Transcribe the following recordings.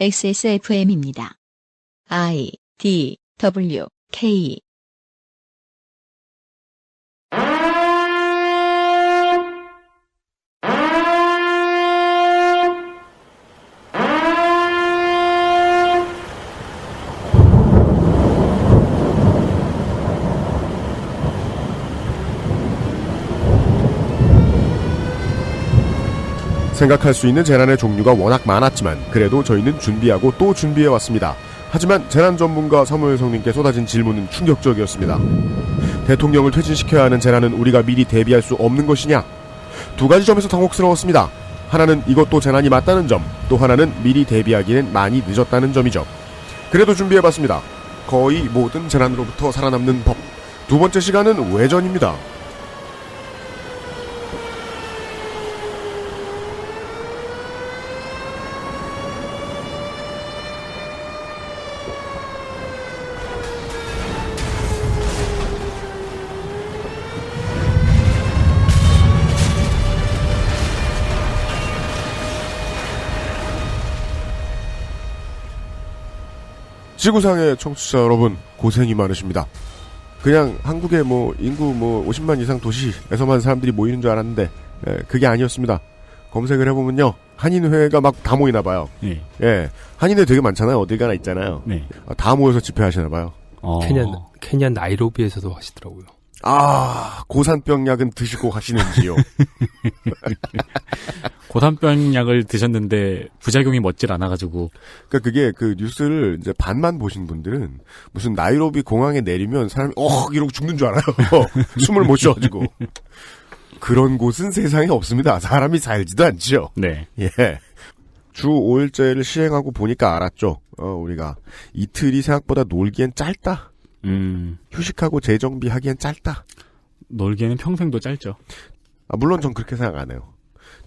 XSFM입니다. I, D, W, K 생각할 수 있는 재난의 종류가 워낙 많았지만 그래도 저희는 준비하고 또 준비해왔습니다. 하지만 재난 전문가 서무일성님께 쏟아진 질문은 충격적이었습니다. 대통령을 퇴진시켜야 하는 재난은 우리가 미리 대비할 수 없는 것이냐? 두 가지 점에서 당혹스러웠습니다. 하나는 이것도 재난이 맞다는 점, 또 하나는 미리 대비하기엔 많이 늦었다는 점이죠. 그래도 준비해봤습니다. 거의 모든 재난으로부터 살아남는 법. 두 번째 시간은 외전입니다. 지구상의 청취자 여러분, 고생이 많으십니다. 그냥 한국의 인구 50만 이상 도시에서만 사람들이 모이는 줄 알았는데, 그게 아니었습니다. 검색을 해보면요, 한인회가 막 다 모이나봐요. 네. 예. 한인회 되게 많잖아요. 어딜 가나 있잖아요. 네. 다 모여서 집회하시나봐요. 케냐 나이로비에서도 하시더라고요. 고산병 약은 드시고 하시는지요? 고산병 약을 드셨는데 부작용이 멋질 않아가지고. 그러니까 그게 그 뉴스를 이제 반만 보신 분들은 무슨 나이로비 공항에 내리면 사람이 이러고 죽는 줄 알아요. 숨을 못 쉬어가지고. 그런 곳은 세상에 없습니다. 사람이 살지도 않죠. 네. 예. 주 5일제를 시행하고 보니까 알았죠. 우리가 이틀이 생각보다 놀기엔 짧다. 휴식하고 재정비하기엔 짧다. 놀기에는 평생도 짧죠. 물론 전 그렇게 생각 안 해요.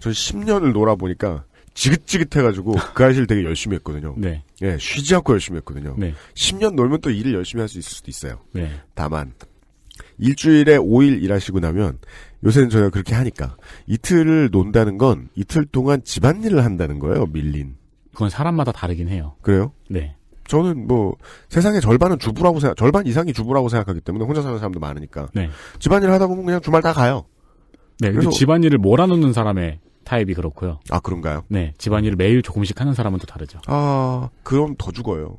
전 10년을 놀아보니까 지긋지긋해가지고 그 아이를 되게 열심히 했거든요. 네. 예, 쉬지 않고 열심히 했거든요. 네. 10년 놀면 또 일을 열심히 할 수 있을 수도 있어요. 네. 다만 일주일에 5일 일하시고 나면 요새는 저희가 그렇게 하니까 이틀을 논다는 건 이틀 동안 집안일을 한다는 거예요. 밀린. 그건 사람마다 다르긴 해요. 그래요? 네. 저는 세상의 절반 이상이 주부라고 생각하기 때문에 혼자 사는 사람도 많으니까. 네. 집안일 하다 보면 그냥 주말 다 가요. 네. 근데 집안일을 몰아놓는 사람의 타입이 그렇고요. 그런가요? 네. 집안일을 매일 조금씩 하는 사람은 또 다르죠. 그럼 더 죽어요.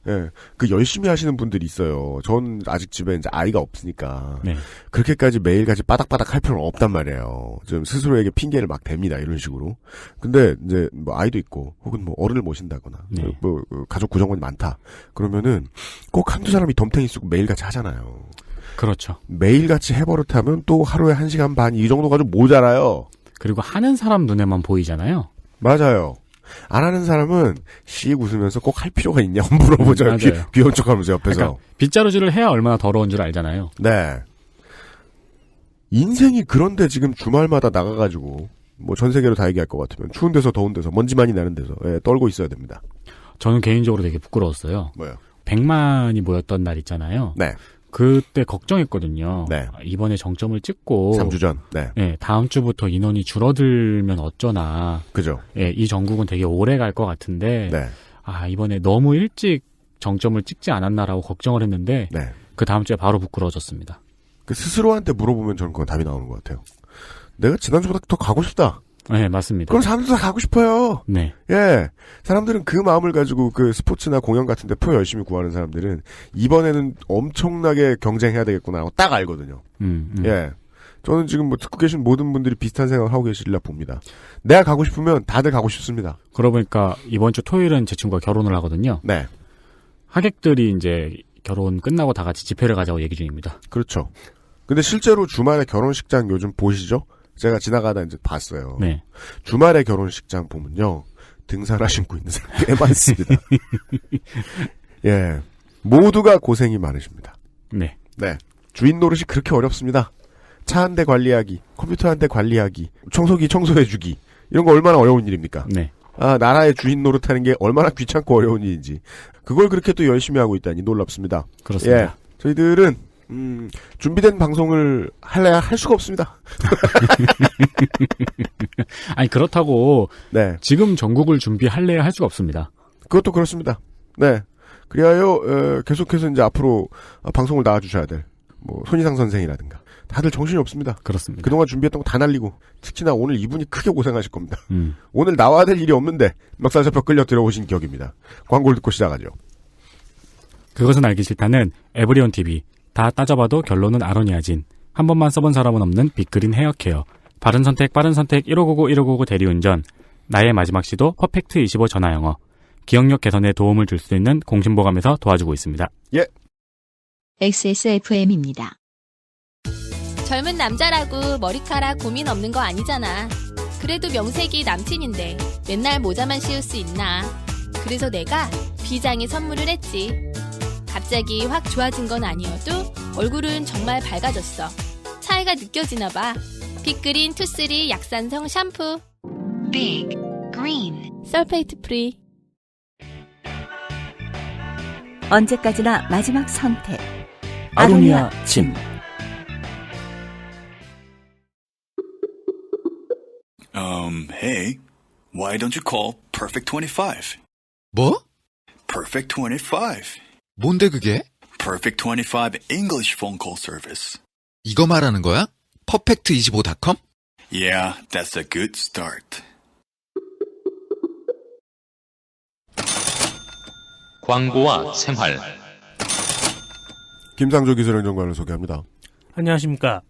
예. 열심히 하시는 분들이 있어요. 전 아직 집에 이제 아이가 없으니까. 네. 그렇게까지 매일같이 바닥바닥 할 필요는 없단 말이에요. 좀 스스로에게 핑계를 막 댑니다. 이런 식으로. 근데 이제 아이도 있고, 혹은 어른을 모신다거나, 네. 가족 구성원이 많다. 그러면은 꼭 한두 사람이 덤탱이 쓰고 매일같이 하잖아요. 그렇죠. 매일같이 해버릇하면 또 하루에 1시간 반 이 정도가 좀 모자라요. 그리고 하는 사람 눈에만 보이잖아요. 맞아요. 안 하는 사람은 씩 웃으면서 꼭 할 필요가 있냐 물어보죠. 귀여운 척하면서 옆에서. 그러니까 빗자루질을 해야 얼마나 더러운 줄 알잖아요. 네. 인생이 그런데 지금 주말마다 나가가지고 전 세계로 다 얘기할 것 같으면 추운 데서 더운 데서 먼지 많이 나는 데서 떨고 있어야 됩니다. 저는 개인적으로 되게 부끄러웠어요. 뭐요? 100만이 모였던 날 있잖아요. 네. 그때 걱정했거든요. 네. 이번에 정점을 찍고 3주 전. 네. 네, 다음 주부터 인원이 줄어들면 어쩌나. 그죠. 예, 이 전국은 되게 오래 갈 것 같은데 네. 이번에 너무 일찍 정점을 찍지 않았나라고 걱정을 했는데 네. 그 다음 주에 바로 부끄러워졌습니다. 스스로한테 물어보면 저는 그건 답이 나오는 것 같아요. 내가 지난주보다 더 가고 싶다. 네, 맞습니다. 그럼 사람들도 다 가고 싶어요. 네. 예. 사람들은 그 마음을 가지고 스포츠나 공연 같은데 표 열심히 구하는 사람들은 이번에는 엄청나게 경쟁해야 되겠구나 하고 딱 알거든요. 예. 저는 지금 듣고 계신 모든 분들이 비슷한 생각을 하고 계시리라 봅니다. 내가 가고 싶으면 다들 가고 싶습니다. 그러고 보니까 이번 주 토요일은 제 친구가 결혼을 하거든요. 네. 하객들이 이제 결혼 끝나고 다 같이 집회를 가자고 얘기 중입니다. 그렇죠. 근데 실제로 주말에 결혼식장 요즘 보시죠? 제가 지나가다 이제 봤어요. 네. 주말에 결혼식장 보면요. 등산화 신고 있는 사람 꽤 많습니다. 예. 모두가 고생이 많으십니다. 네. 네. 주인 노릇이 그렇게 어렵습니다. 차 한 대 관리하기, 컴퓨터 한 대 관리하기, 청소기 청소해주기. 이런 거 얼마나 어려운 일입니까? 네. 나라의 주인 노릇하는 게 얼마나 귀찮고 어려운 일인지. 그걸 그렇게 또 열심히 하고 있다니 놀랍습니다. 그렇습니다. 예. 저희들은 준비된 방송을 할래야 할 수가 없습니다. 아니 그렇다고 네. 지금 전국을 준비할래야 할 수가 없습니다. 그것도 그렇습니다. 네. 그리하여 계속해서 이제 앞으로 방송을 나와주셔야 될 뭐 손희상 선생이라든가 다들 정신이 없습니다. 그렇습니다. 그동안 준비했던 거 다 날리고 특히나 오늘 이분이 크게 고생하실 겁니다. 오늘 나와야 될 일이 없는데 멱살 잡혀 끌려 들어오신 격입니다. 광고를 듣고 시작하죠. 그것은 알기 싫다는 에브리온 TV. 다 따져봐도 결론은 아로니아진. 한 번만 써본 사람은 없는 빅그린 헤어케어. 바른 선택 빠른 선택 1599 대리운전. 나의 마지막 시도 퍼펙트 25 전화영어. 기억력 개선에 도움을 줄 수 있는 공신보감에서 도와주고 있습니다. 예. XSFM입니다. 젊은 남자라고 머리카락 고민 없는 거 아니잖아. 그래도 명색이 남친인데 맨날 모자만 씌울 수 있나. 그래서 내가 비장의 선물을 했지. 갑자기 확 좋아진 건 아니어도 얼굴은 정말 밝아졌어. 차이가 느껴지나 봐. 빅그린 투쓰리 약산성 샴푸. Big Green. 설페이트 프리. 언제까지나 마지막 선택. 아로니아 진. Hey, why don't you call Perfect 25? 뭐? Perfect 25. 뭔데 그게? Perfect 25 English phone call service. 이거 말하는 거야? 퍼펙트25.com? Yeah, that's a good start. 광고와 생활. 김상조 기술행정관을 소개합니다. 안녕하십니까.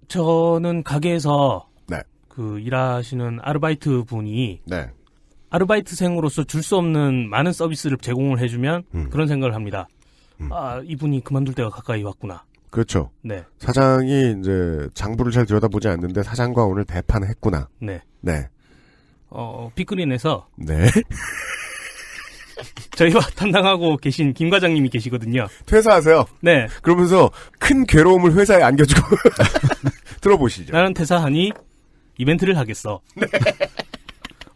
저는 가게에서 네. 그 일하시는 아르바이트 분이 네. 아르바이트생으로서 줄 수 없는 많은 서비스를 제공을 해주면 그런 생각을 합니다. 아, 이분이 그만둘 때가 가까이 왔구나. 그렇죠. 네. 사장이 이제 장부를 잘 들여다보지 않는데 사장과 오늘 대판을 했구나. 네. 네. 빅그린에서 네. 저희와 담당하고 계신 김 과장님이 계시거든요. 퇴사하세요. 네. 그러면서 큰 괴로움을 회사에 안겨주고 들어보시죠. 나는 퇴사하니 이벤트를 하겠어. 네.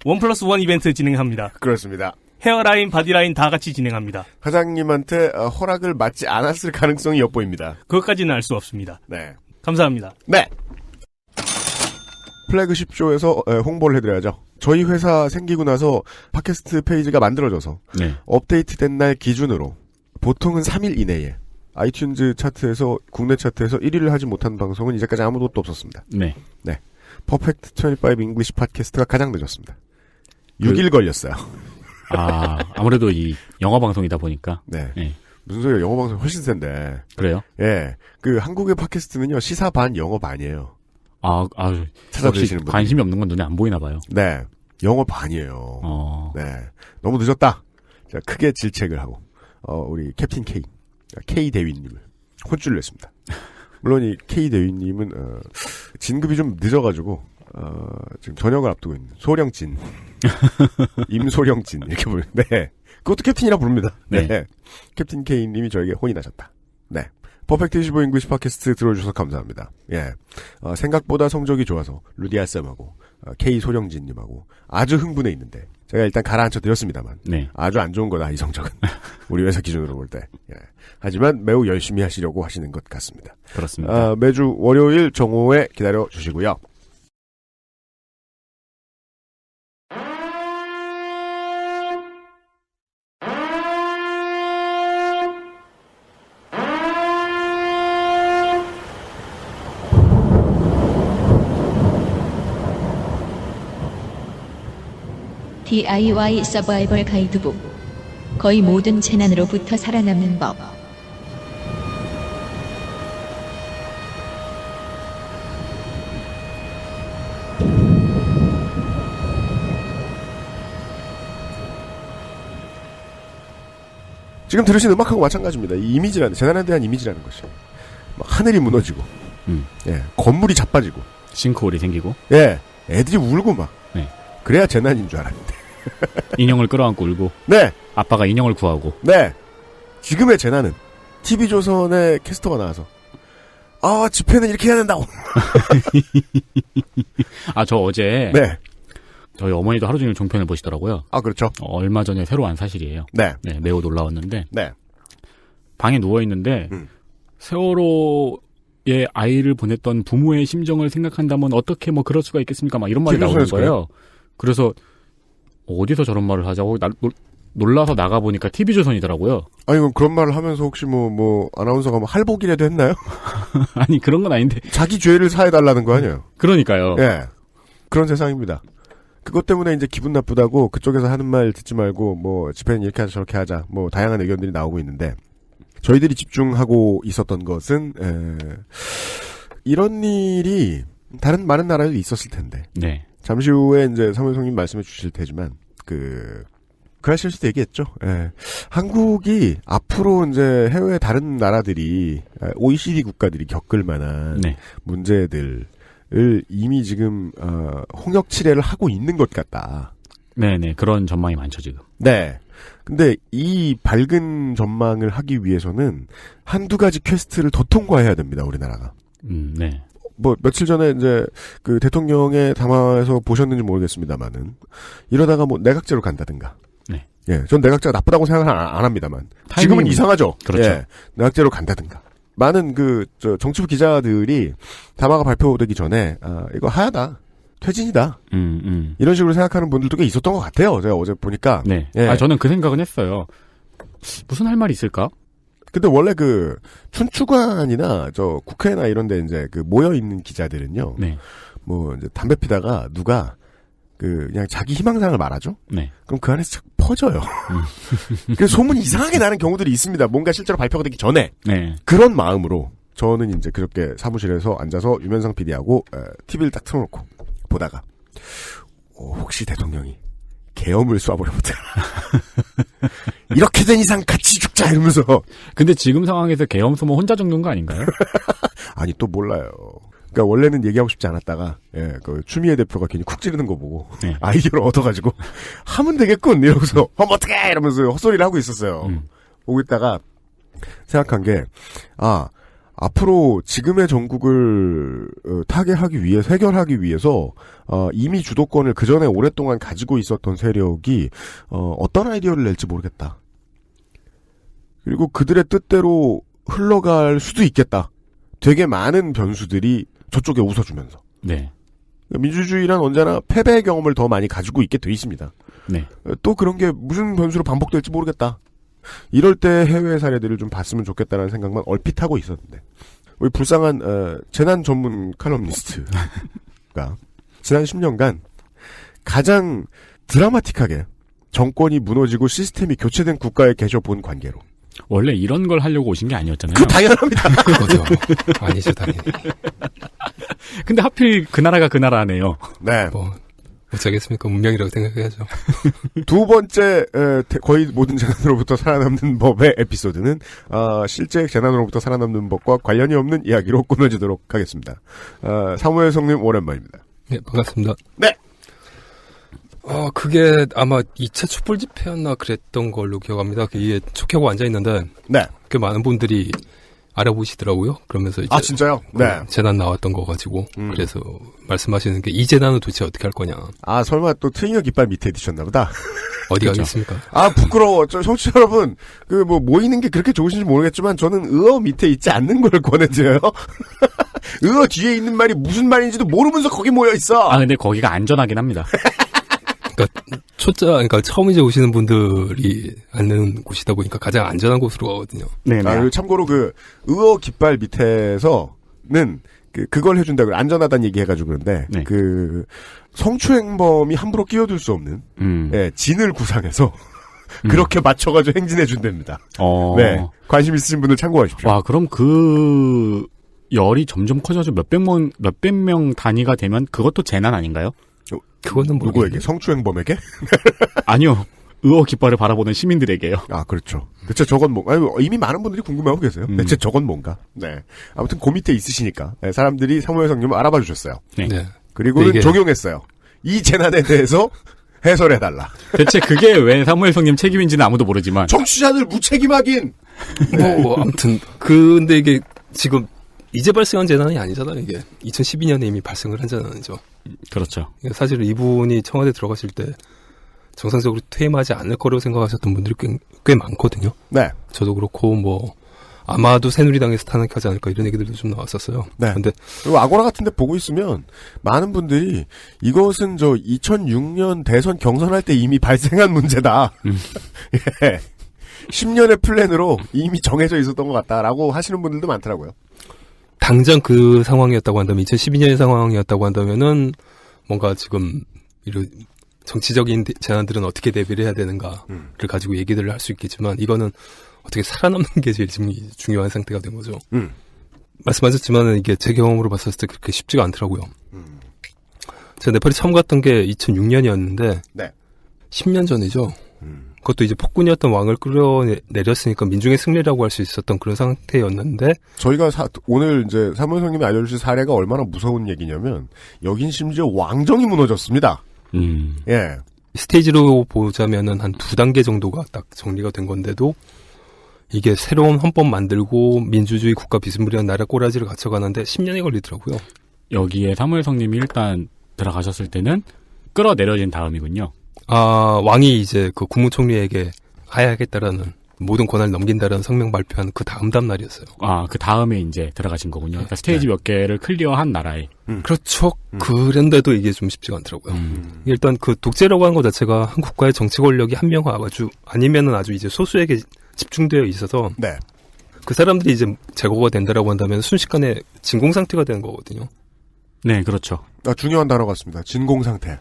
1+1 이벤트 진행합니다. 그렇습니다. 헤어라인, 바디라인 다 같이 진행합니다. 사장님한테 허락을 받지 않았을 가능성이 엿보입니다. 그것까지는 알 수 없습니다. 네. 감사합니다. 네. 플래그십 쇼에서 홍보를 해드려야죠. 저희 회사 생기고 나서 팟캐스트 페이지가 만들어져서 네. 업데이트된 날 기준으로 보통은 3일 이내에 아이튠즈 차트에서 국내 차트에서 1위를 하지 못한 방송은 이제까지 아무도 없었습니다. 네. 네. 퍼펙트 25 잉글리시 팟캐스트가 가장 늦었습니다. 6일 걸렸어요. 아무래도 이 영어 방송이다 보니까. 네. 네. 무슨 소리야? 영어 방송 훨씬 센데. 그래요? 예. 그 한국의 팟캐스트는요 시사 반 영어 반이에요. 찾아주시는 분 관심이 없는 건 눈에 안 보이나 봐요. 네. 영어 반이에요. 네. 너무 늦었다. 자, 크게 질책을 하고, 우리 캡틴 K 대위님을 혼쭐을 냈습니다. 물론 이 K 대위님은, 진급이 좀 늦어가지고, 지금 전역을 앞두고 있는 소령진. 임소령진. 이렇게 부르는데, 그것도 캡틴이라 부릅니다. 네. 네. 캡틴 K님이 저에게 혼이 나셨다. 네. 퍼펙트 25 잉글리시 팟캐스트 들어주셔서 감사합니다. 예. 생각보다 성적이 좋아서 루디아 쌤하고 K 소령진님하고 아주 흥분해 있는데 제가 일단 가라앉혀 드렸습니다만 네. 아주 안 좋은 거다 이 성적은 우리 회사 기준으로 볼 때. 예. 하지만 매우 열심히 하시려고 하시는 것 같습니다. 그렇습니다. 매주 월요일 정오에 기다려 주시고요. DIY 서바이벌 가이드북. 거의 모든 재난으로부터 살아남는 법. 지금 들으신 음악하고 마찬가지입니다. 이 이미지라는, 재난에 대한 이미지라는 것이. 막 하늘이 무너지고, 예, 건물이 자빠지고, 싱크홀이 생기고, 예, 애들이 울고 막. 네. 그래야 재난인 줄 알았는데. 인형을 끌어안고 울고, 네. 아빠가 인형을 구하고, 네. 지금의 재난은 TV조선의 캐스터가 나와서, 집회는 이렇게 해야 된다고. 저 어제, 네. 저희 어머니도 하루 종일 종편을 보시더라고요. 그렇죠. 얼마 전에 새로 안 사실이에요. 네. 네, 매우 놀라웠는데, 네. 방에 누워있는데, 세월호에 아이를 보냈던 부모의 심정을 생각한다면 어떻게 뭐 그럴 수가 있겠습니까? 막 이런 말이 나오는 거예요. 그래서 어디서 저런 말을 하자고 놀라서 나가보니까 TV조선이더라고요. 아니, 그런 말을 하면서 혹시 아나운서가 할복이라도 했나요? 아니, 그런 건 아닌데. 자기 죄를 사해달라는 거 아니에요? 그러니까요. 예. 그런 세상입니다. 그것 때문에 이제 기분 나쁘다고 그쪽에서 하는 말 듣지 말고 집회는 이렇게 하자 저렇게 하자 다양한 의견들이 나오고 있는데 저희들이 집중하고 있었던 것은 이런 일이 다른 많은 나라에도 있었을 텐데. 네. 잠시 후에 이제 사무총님 말씀해 주실 테지만 그라시아 씨도 얘기했죠. 예. 한국이 앞으로 이제 해외 다른 나라들이 OECD 국가들이 겪을 만한 네. 문제들을 이미 지금 홍역 치레를 하고 있는 것 같다. 네네, 그런 전망이 많죠 지금. 네. 근데 이 밝은 전망을 하기 위해서는 한두 가지 퀘스트를 더 통과해야 됩니다, 우리나라가. 네. 며칠 전에 이제 그 대통령의 담화에서 보셨는지 모르겠습니다만은 이러다가 내각제로 간다든가. 네. 예, 전 내각제가 나쁘다고 생각은 안 합니다만. 지금은 이상하죠. 그렇죠. 예, 내각제로 간다든가. 많은 정치부 기자들이 담화가 발표되기 전에 이거 하야다. 퇴진이다. 이런 식으로 생각하는 분들도 꽤 있었던 것 같아요. 제가 어제 보니까. 네. 예. 저는 그 생각은 했어요. 무슨 할 말이 있을까? 근데 원래 춘추관이나 국회나 이런 데 이제 모여있는 기자들은요. 네. 이제 담배 피다가 누가 그냥 자기 희망사항을 말하죠? 네. 그럼 그 안에서 자꾸 퍼져요. 그래서 소문이 이상하게 나는 경우들이 있습니다. 뭔가 실제로 발표가 되기 전에. 네. 그런 마음으로 저는 이제 그렇게 사무실에서 앉아서 유면상 PD하고 TV를 딱 틀어놓고 보다가 혹시 대통령이 계엄을 쏴버려 보자. 이렇게 된 이상 같이 죽자 이러면서. 근데 지금 상황에서 계엄 쏘면 혼자 죽는 거 아닌가요? 아니 또 몰라요. 그러니까 원래는 얘기하고 싶지 않았다가 추미애 대표가 괜히 쿡 찌르는 거 보고 네. 아이디어를 얻어가지고 하면 되겠군 이러면서 어떡해 이러면서 헛소리를 하고 있었어요. 보고 있다가 생각한 게 앞으로 지금의 전국을 타개하기 위해 해결하기 위해서 이미 주도권을 그 전에 오랫동안 가지고 있었던 세력이 어떤 아이디어를 낼지 모르겠다. 그리고 그들의 뜻대로 흘러갈 수도 있겠다. 되게 많은 변수들이 저쪽에 웃어주면서. 네. 민주주의란 언제나 패배의 경험을 더 많이 가지고 있게 돼 있습니다. 네. 또 그런 게 무슨 변수로 반복될지 모르겠다. 이럴 때 해외 사례들을 좀 봤으면 좋겠다는 생각만 얼핏 하고 있었는데 우리 불쌍한 재난 전문 칼럼니스트가 지난 10년간 가장 드라마틱하게 정권이 무너지고 시스템이 교체된 국가에 계셔본 관계로 원래 이런 걸 하려고 오신 게 아니었잖아요. 그 당연합니다. 그거죠. 아니죠, 당연히. 근데 하필 그 나라가 그 나라네요. 네. 어쩌겠습니까? 운명이라고 생각해야죠. 두 번째 거의 모든 재난으로부터 살아남는 법의 에피소드는 실제 재난으로부터 살아남는 법과 관련이 없는 이야기로 꾸며지도록 하겠습니다. 사무엘 성님 오랜만입니다. 네, 반갑습니다. 네. 그게 아마 2차 촛불 집회였나 그랬던 걸로 기억합니다. 이게 촉하고 앉아있는데 네. 꽤 많은 분들이 알아보시더라고요. 그러면서 이제 진짜요? 네. 재난 나왔던 거 가지고 그래서 말씀하시는 게 이 재난은 도대체 어떻게 할 거냐. 설마 또 트레이너 깃발 밑에 드셨나 보다. 어디 그렇죠. 가겠습니까? 부끄러워. 청취자 여러분, 모이는 게 그렇게 좋으신지 모르겠지만 저는 의어 밑에 있지 않는 걸 권해드려요. 의어 뒤에 있는 말이 무슨 말인지도 모르면서 거기 모여 있어. 근데 거기가 안전하긴 합니다. 그러니까 처음 이제 오시는 분들이 앉는 곳이다 보니까 가장 안전한 곳으로 가거든요. 네. 참고로 의어 깃발 밑에서는 그걸 해준다고 안전하다는 얘기 해가지고 그런데 네. 성추행범이 함부로 끼어들 수 없는 진을 구상해서 그렇게 맞춰가지고 행진해준답니다. 네. 관심 있으신 분들 참고하십시오. 와, 그럼 그 열이 점점 커져서 몇백 명 단위가 되면 그것도 재난 아닌가요? 그거는 누구에게? 성추행범에게? 아니요. 의호 깃발을 바라보는 시민들에게요. 그렇죠. 대체 저건 이미 많은 분들이 궁금해하고 계세요. 대체 저건 뭔가? 네. 아무튼 그 밑에 있으시니까 사람들이 사무엘 성님을 알아봐 주셨어요. 네. 그리고는 적용했어요. 이 재난에 대해서 해설해달라. 대체 그게 왜 사무엘 성님 책임인지는 아무도 모르지만. 정치자들 무책임하긴! 아무튼, 근데 이게 지금 이제 발생한 재난이 아니잖아요, 이게. 2012년에 이미 발생을 한 재난이죠. 그렇죠. 사실 이분이 청와대 들어가실 때 정상적으로 퇴임하지 않을 거라고 생각하셨던 분들이 꽤 많거든요. 네. 저도 그렇고, 아마도 새누리당에서 탄핵하지 않을까 이런 얘기들도 좀 나왔었어요. 네. 근데 그리고 아고라 같은 데 보고 있으면 많은 분들이 이것은 2006년 대선 경선할 때 이미 발생한 문제다. 예. 10년의 플랜으로 이미 정해져 있었던 것 같다라고 하시는 분들도 많더라고요. 당장 그 상황이었다고 한다면 2012년의 상황이었다고 한다면은 뭔가 지금 이런 정치적인 제안들은 어떻게 대비를 해야 되는가를 가지고 얘기들을 할 수 있겠지만 이거는 어떻게 살아남는 게 제일 지금 중요한 상태가 된 거죠. 말씀하셨지만 이게 제 경험으로 봤을 때 그렇게 쉽지가 않더라고요. 제가 네팔에 처음 갔던 게 2006년이었는데 네. 10년 전이죠. 그것도 이제 폭군이었던 왕을 끌어내렸으니까 민중의 승리라고 할 수 있었던 그런 상태였는데 저희가 오늘 이제 사무총님이 알려주신 사례가 얼마나 무서운 얘기냐면 여긴 심지어 왕정이 무너졌습니다. 예. 스테이지로 보자면은 한 2단계 정도가 딱 정리가 된 건데도 이게 새로운 헌법 만들고 민주주의 국가 비스무리한 나라 꼬라지를 갖춰가는데 10년이 걸리더라고요. 여기에 사무엘성님이 일단 들어가셨을 때는 끌어내려진 다음이군요. 아, 왕이 이제 그 국무총리에게 하야하겠다라는 모든 권한을 넘긴다라는 성명 발표한 그 다음 날이었어요. 아, 그 다음에 이제 들어가신 거군요. 그러니까 스테이지 몇 개를 클리어한 나라에. 그렇죠. 그런데도 이게 좀 쉽지가 않더라고요. 일단 그 독재라고 하는 것 자체가 한 국가의 정치 권력이 한 명 아니면은 아주 이제 소수에게 집중되어 있어서 네. 그 사람들이 이제 제거가 된다라고 한다면 순식간에 진공 상태가 되는 거거든요. 네, 그렇죠. 중요한 단어 같습니다. 진공 상태.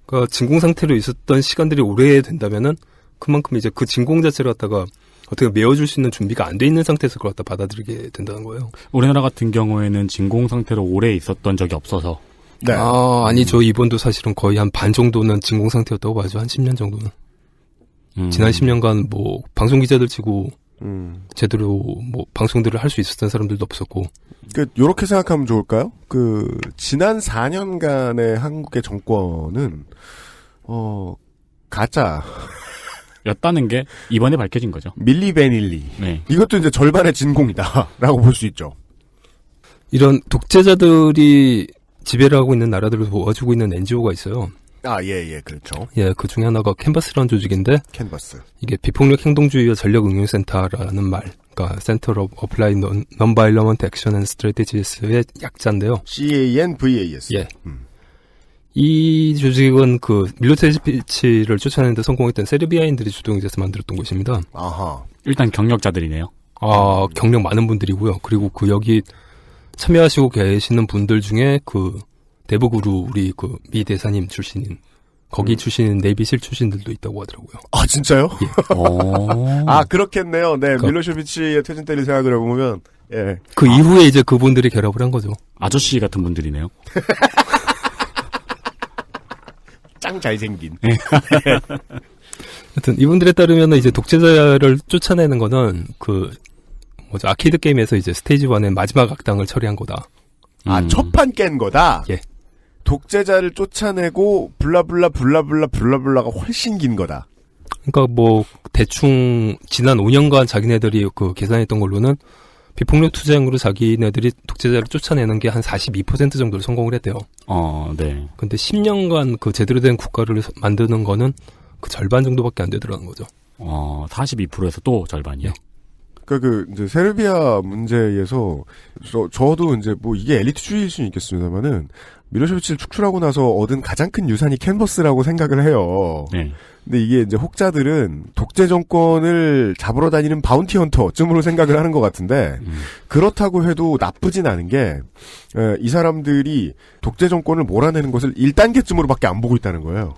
그러니까 진공 상태로 있었던 시간들이 오래 된다면은 그만큼 이제 그 진공 자체를 갖다가 어떻게 메워줄 수 있는 준비가 안 돼 있는 상태에서 그걸 갖다 받아들이게 된다는 거예요. 우리나라 같은 경우에는 진공 상태로 오래 있었던 적이 없어서. 네. 아니죠. 이번도 사실은 거의 한 반 정도는 진공 상태였다고 봐야죠. 한 10년 정도는. 지난 10년간 뭐 방송 기자들 치고 제대로 뭐 방송들을 할 수 있었던 사람들도 없었고. 요렇게 생각하면 좋을까요? 지난 4년간의 한국의 정권은 가짜 였다는 게 이번에 밝혀진 거죠. 밀리베닐리. 네. 이것도 이제 절반의 진공이다라고 볼 수 있죠. 이런 독재자들이 지배를 하고 있는 나라들을 도와주고 있는 NGO가 있어요. 예, 그렇죠. 예, 그 중에 하나가 캔버스라는 조직인데, 캔버스. 이게 비폭력 행동주의와 전력 응용센터라는 말, 그러니까 Center of Applied Non-Violent Action and Strategies의 약자인데요. CANVAS. 예. 이 조직은 그 밀로세비치를 쫓아내는데 성공했던 세르비아인들이 주동해서 만들었던 곳입니다. 아하. 일단 경력자들이네요. 경력 많은 분들이고요. 그리고 그 여기 참여하시고 계시는 분들 중에 그 대북으로 우리 그 미 대사님 출신인 거기 출신인 내비실 출신들도 있다고 하더라고요. 아 진짜요? 예. 그렇겠네요. 네, 밀로세비치의 퇴진 때를 생각을 해보면 예. 그 이후에 이제 그분들이 결합을 한 거죠. 아저씨 같은 분들이네요. 짱 잘생긴. 하여튼 이분들에 따르면 이제 독재자를 쫓아내는 거는 아케이드 게임에서 이제 스테이지 1의 마지막 악당을 처리한 거다. 첫판 깬 거다. 예. 독재자를 쫓아내고 블라블라가 훨씬 긴 거다. 그러니까 뭐 대충 지난 5년간 자기네들이 그 계산했던 걸로는 비폭력 투쟁으로 자기네들이 독재자를 쫓아내는 게 한 42% 정도를 성공을 했대요. 네. 근데 10년간 그 제대로 된 국가를 만드는 거는 그 절반 정도밖에 안 되더라는 거죠. 42%에서 또 절반이요? 그러니까 이제 세르비아 문제에서 저도 이제 뭐 이게 엘리트주의일 수는 있겠습니다만은 밀로세비치를 축출하고 나서 얻은 가장 큰 유산이 캔버스라고 생각을 해요. 네. 근데 이게 이제 혹자들은 독재 정권을 잡으러 다니는 바운티 헌터쯤으로 생각을 하는 것 같은데 그렇다고 해도 나쁘진 않은 게 이 사람들이 독재 정권을 몰아내는 것을 1단계쯤으로밖에 안 보고 있다는 거예요.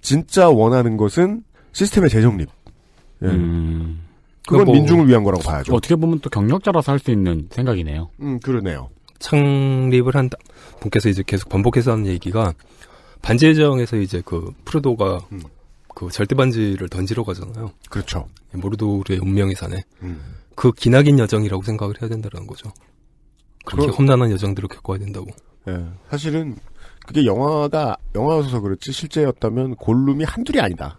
진짜 원하는 것은 시스템의 재정립. 예. 그건 민중을 위한 거라고 봐야죠. 어떻게 보면 또 경력자라서 할 수 있는 생각이네요. 그러네요. 창립을 한 분께서 이제 계속 반복해서 하는 얘기가 반지의정에서 이제 그 프로도가 그 절대 반지를 던지러 가잖아요. 그렇죠. 모르도르의 운명의 산에. 그 기나긴 여정이라고 생각을 해야 된다는 거죠. 그렇게 험난한 여정들을 겪어야 된다고. 예. 사실은 그게 영화여서 그렇지 실제였다면 골룸이 한둘이 아니다.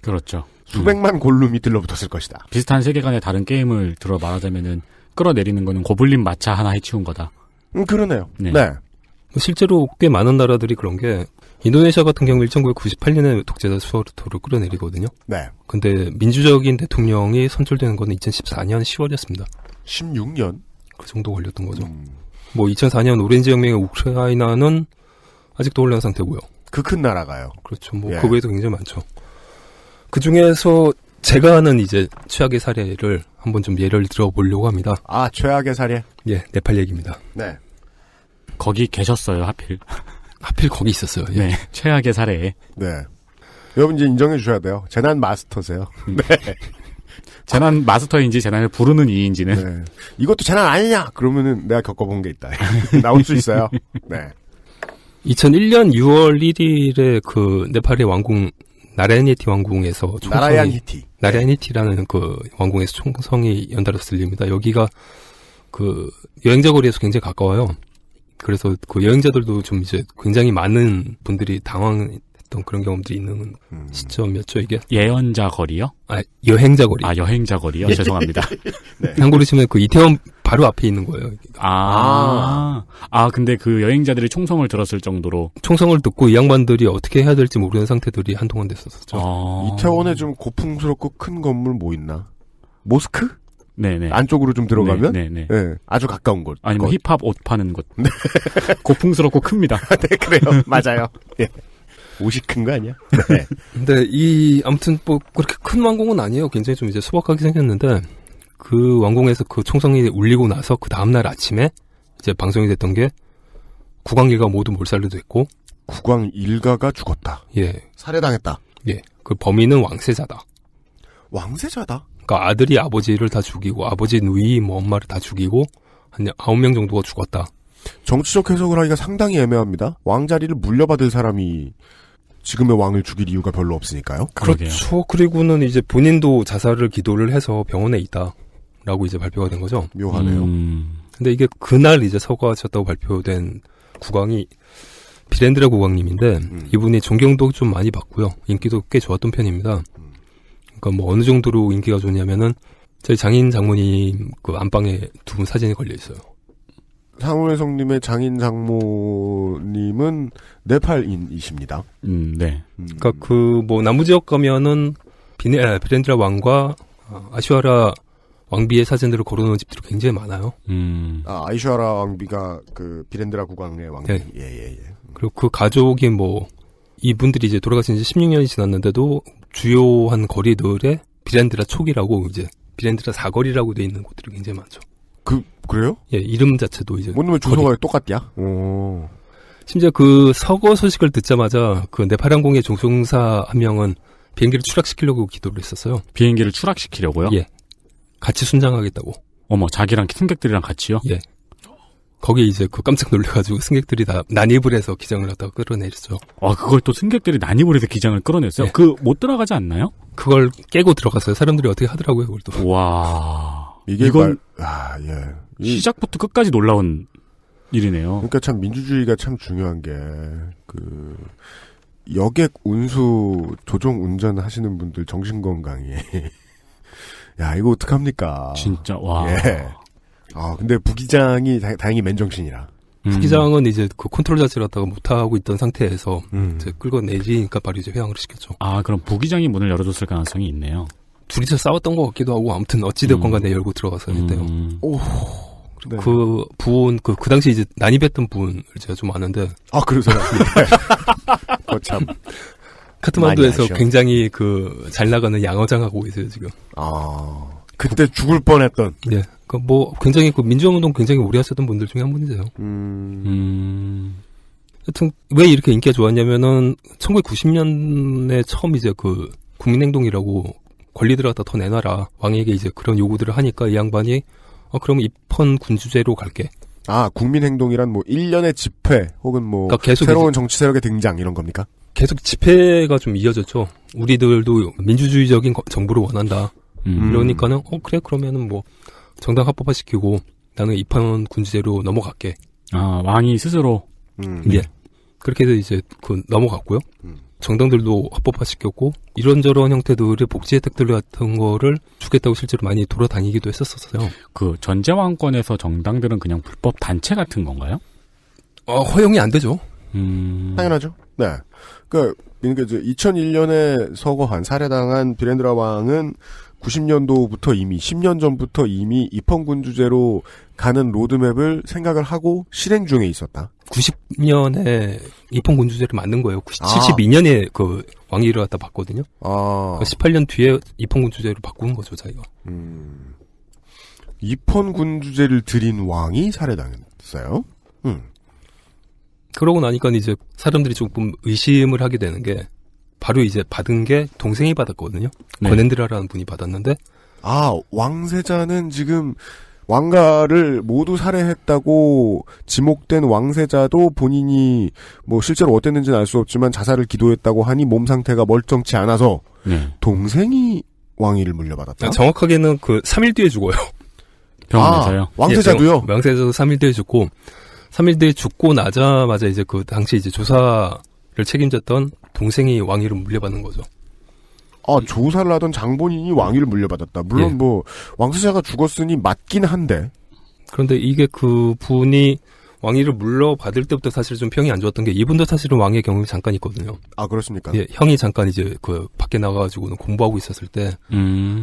그렇죠. 수백만 골룸이 들러붙었을 것이다. 비슷한 세계관의 다른 게임을 들어 말하자면은 끌어내리는 거는 고블린 마차 하나 해치운 거다. 그러네요. 네. 네. 실제로 꽤 많은 나라들이 그런 게 인도네시아 같은 경우 1998년에 독재자 수하르토를 끌어내리거든요. 네. 근데 민주적인 대통령이 선출되는 건 2014년 10월이었습니다. 16년? 그 정도 걸렸던 거죠. 뭐 2004년 오렌지 혁명의 우크라이나는 아직도 혼란 상태고요. 그 큰 나라가요. 그렇죠. 뭐 예. 그 외에도 굉장히 많죠. 그 중에서 제가 아는 이제 최악의 사례를 한번 좀 예를 들어보려고 합니다. 아, 최악의 사례? 예, 네팔 얘기입니다. 네. 거기 계셨어요, 하필. 하필 거기 있었어요. 예. 네, 최악의 사례에. 네. 여러분 이제 인정해 주셔야 돼요. 재난 마스터세요. 네. 재난 마스터인지 재난을 부르는 이인지는. 네. 이것도 재난 아니냐? 그러면은 내가 겪어본 게 있다. 나올 수 있어요. 네. 2001년 6월 1일에 그 네팔의 왕궁 나라야니티 왕궁에서 나라야니티라는 그 왕궁에서 총성이 연달아서 들립니다. 여기가 그 여행자 거리에서 굉장히 가까워요. 그래서 그 여행자들도 좀 이제 굉장히 많은 분들이 당황했던 그런 경험들이 있는 시점이었죠, 이게. 예언자 거리요? 아, 여행자 거리. 아, 여행자 거리요? 죄송합니다. 네. 참고로 치면 그 이태원 바로 앞에 있는 거예요. 근데 그 여행자들이 총성을 들었을 정도로. 총성을 듣고 이 양반들이 어떻게 해야 될지 모르는 상태들이 한동안 됐었죠. 이태원에 좀 고풍스럽고 큰 건물 뭐 있나? 모스크? 네네. 안쪽으로 좀 들어가면? 네네. 네, 아주 가까운 곳. 아니, 뭐 힙합 옷 파는 곳. 네. 고풍스럽고 큽니다. 네, 그래요. 맞아요. 예. 옷이 큰 거 아니야? 네. 근데 아무튼 뭐 그렇게 큰 왕궁은 아니에요. 굉장히 좀 이제 소박하게 생겼는데 그 왕궁에서 그 총성이 울리고 나서 그 다음날 아침에 이제 방송이 됐던 게 국왕 일가 모두 몰살도 됐고 국왕 일가가 죽었다. 예. 살해당했다. 예. 그 범인은 왕세자다. 왕세자다? 그러니까 아들이 아버지를 다 죽이고 아버지 누이 뭐 엄마를 다 죽이고 한 9명 정도가 죽었다. 정치적 해석을 하기가 상당히 애매합니다. 왕자리를 물려받을 사람이 지금의 왕을 죽일 이유가 별로 없으니까요. 그렇죠. 그리고는 이제 본인도 자살을 기도를 해서 병원에 있다라고 이제 발표가 된 거죠. 묘하네요. 근데 이게 그날 이제 서거하셨다고 발표된 국왕이 비렌드라 국왕님인데 이분이 존경도 좀 많이 받고요. 인기도 꽤 좋았던 편입니다. 그러니까 뭐 어느 정도로 인기가 좋냐면은 저희 장인 장모님 그 안방에 두 분 사진이 걸려 있어요. 사무엘성님의 장인 장모님은 네팔인이십니다. 네. 그러니까 그 뭐 남부 지역 가면은 비렌드라 왕과 아슈아라 왕비의 사진들을 걸어놓은 집들이 굉장히 많아요. 아이슈아라 왕비가 그 비렌드라 국왕의 왕비. 네. 예. 그리고 그 가족이 뭐 이분들이 이제 돌아가신 지 16년이 지났는데도 주요한 거리들에 비렌드라 촉이라고 이제 비렌드라 사거리라고 돼 있는 곳들이 굉장히 많죠. 그래요? 예, 이름 자체도 이제. 뭐냐면 주소가 똑같냐? 오. 심지어 그 서거 소식을 듣자마자 그 네팔 항공의 조종사 한 명은 비행기를 추락시키려고 기도를 했었어요. 비행기를 추락시키려고요? 예. 같이 순장하겠다고. 어머, 자기랑 승객들이랑 같이요? 예. 거기에 이제 그 깜짝 놀래가지고 승객들이 다 난입을 해서 기장을 갖다가 끌어내렸죠. 아, 그걸 또 승객들이 난입을 해서 기장을 끌어냈어요? 예. 못 들어가지 않나요? 그걸 깨고 들어갔어요. 사람들이 어떻게 하더라고요, 그걸 또. 와. 이건 예. 시작부터 끝까지 놀라운 일이네요. 그러니까 참 민주주의가 참 중요한 게 그 여객 운수 조종 운전 하시는 분들 정신 건강이 야 이거 어떡합니까? 진짜 와. 예. 근데 부기장이 다행히 맨정신이라. 부기장은 이제 그 컨트롤 자체를 갖다가 못하고 있던 상태에서 이제 끌고 내리니까 바로 이제 회항을 시켰죠. 아, 그럼 부기장이 문을 열어줬을 가능성이 있네요. 둘이서 싸웠던 것 같기도 하고 아무튼 어찌됐건 간에 열고 들어가서 했대요. 오. 네. 그 부분 그 당시 이제 난입했던 분을 제가 좀 아는데. 그러세요? 참. 카트만두에서 굉장히 그 잘 나가는 양어장하고 있어요 지금. 그때 죽을 뻔했던. 예. 그 뭐 굉장히 그 민주화운동 굉장히 오래 하셨던 분들 중에 한 분이세요. 하여튼 왜 이렇게 인기가 좋았냐면은 1990년에 처음 이제 그 국민행동이라고 권리들을 갖다 더 내놔라 왕에게 이제 그런 요구들을 하니까 이 양반이 그럼 입헌 군주제로 갈게. 국민행동이란 뭐 1년의 집회 혹은 뭐 그러니까 계속 새로운 정치 세력의 등장 이런 겁니까? 계속 집회가 좀 이어졌죠. 우리들도 민주주의적인 정부를 원한다. 이러니까는 그래 그러면은 뭐 정당 합법화시키고 나는 입헌 군주제로 넘어갈게. 왕이 스스로. 예. 그렇게 해서 이제 그 넘어갔고요. 정당들도 합법화시켰고 이런저런 형태들의 복지 혜택들 같은 거를 주겠다고 실제로 많이 돌아다니기도 했었어요. 그 전제왕권에서 정당들은 그냥 불법 단체 같은 건가요? 허용이 안 되죠. 당연하죠. 네. 그러니까 이제 2001년에 서거한 살해당한 비렌드라 왕은 90년도부터 이미 10년 전부터 이미 입헌군주제로 가는 로드맵을 생각을 하고 실행 중에 있었다. 90년에 입헌군주제를 만든 거예요. 72년에 그 왕위를 갖다 바꿨거든요. 18년 뒤에 입헌군주제로 바꾸는 거죠, 자기가. 입헌군주제를 들인 왕이 살해당했어요. 그러고 나니까 이제 사람들이 조금 의심을 하게 되는 게 바로 이제 받은 게 동생이 받았거든요. 네. 권앤드라라는 분이 받았는데 왕세자는 지금 왕가를 모두 살해했다고 지목된 왕세자도 본인이 뭐 실제로 어땠는지는 알 수 없지만 자살을 기도했다고 하니 몸 상태가 멀쩡치 않아서 동생이 왕위를 물려받았다. 정확하게는 그 3일 뒤에 죽어요. 병원에서요. 왕세자도요? 예, 왕세자도 3일 뒤에 죽고 3일 뒤에 죽고 나자마자 이제 그 당시 이제 조사를 책임졌던 동생이 왕위를 물려받는 거죠. 조사를 하던 장본인이 왕위를 물려받았다. 물론 뭐 왕세자가 죽었으니 맞긴 한데. 그런데 이게 그 분이 왕위를 물려받을 때부터 사실 좀 평이 안 좋았던 게 이분도 사실은 왕의 경험이 잠깐 있거든요. 그렇습니까? 예, 형이 잠깐 이제 그 밖에 나가가지고는 공부하고 있었을 때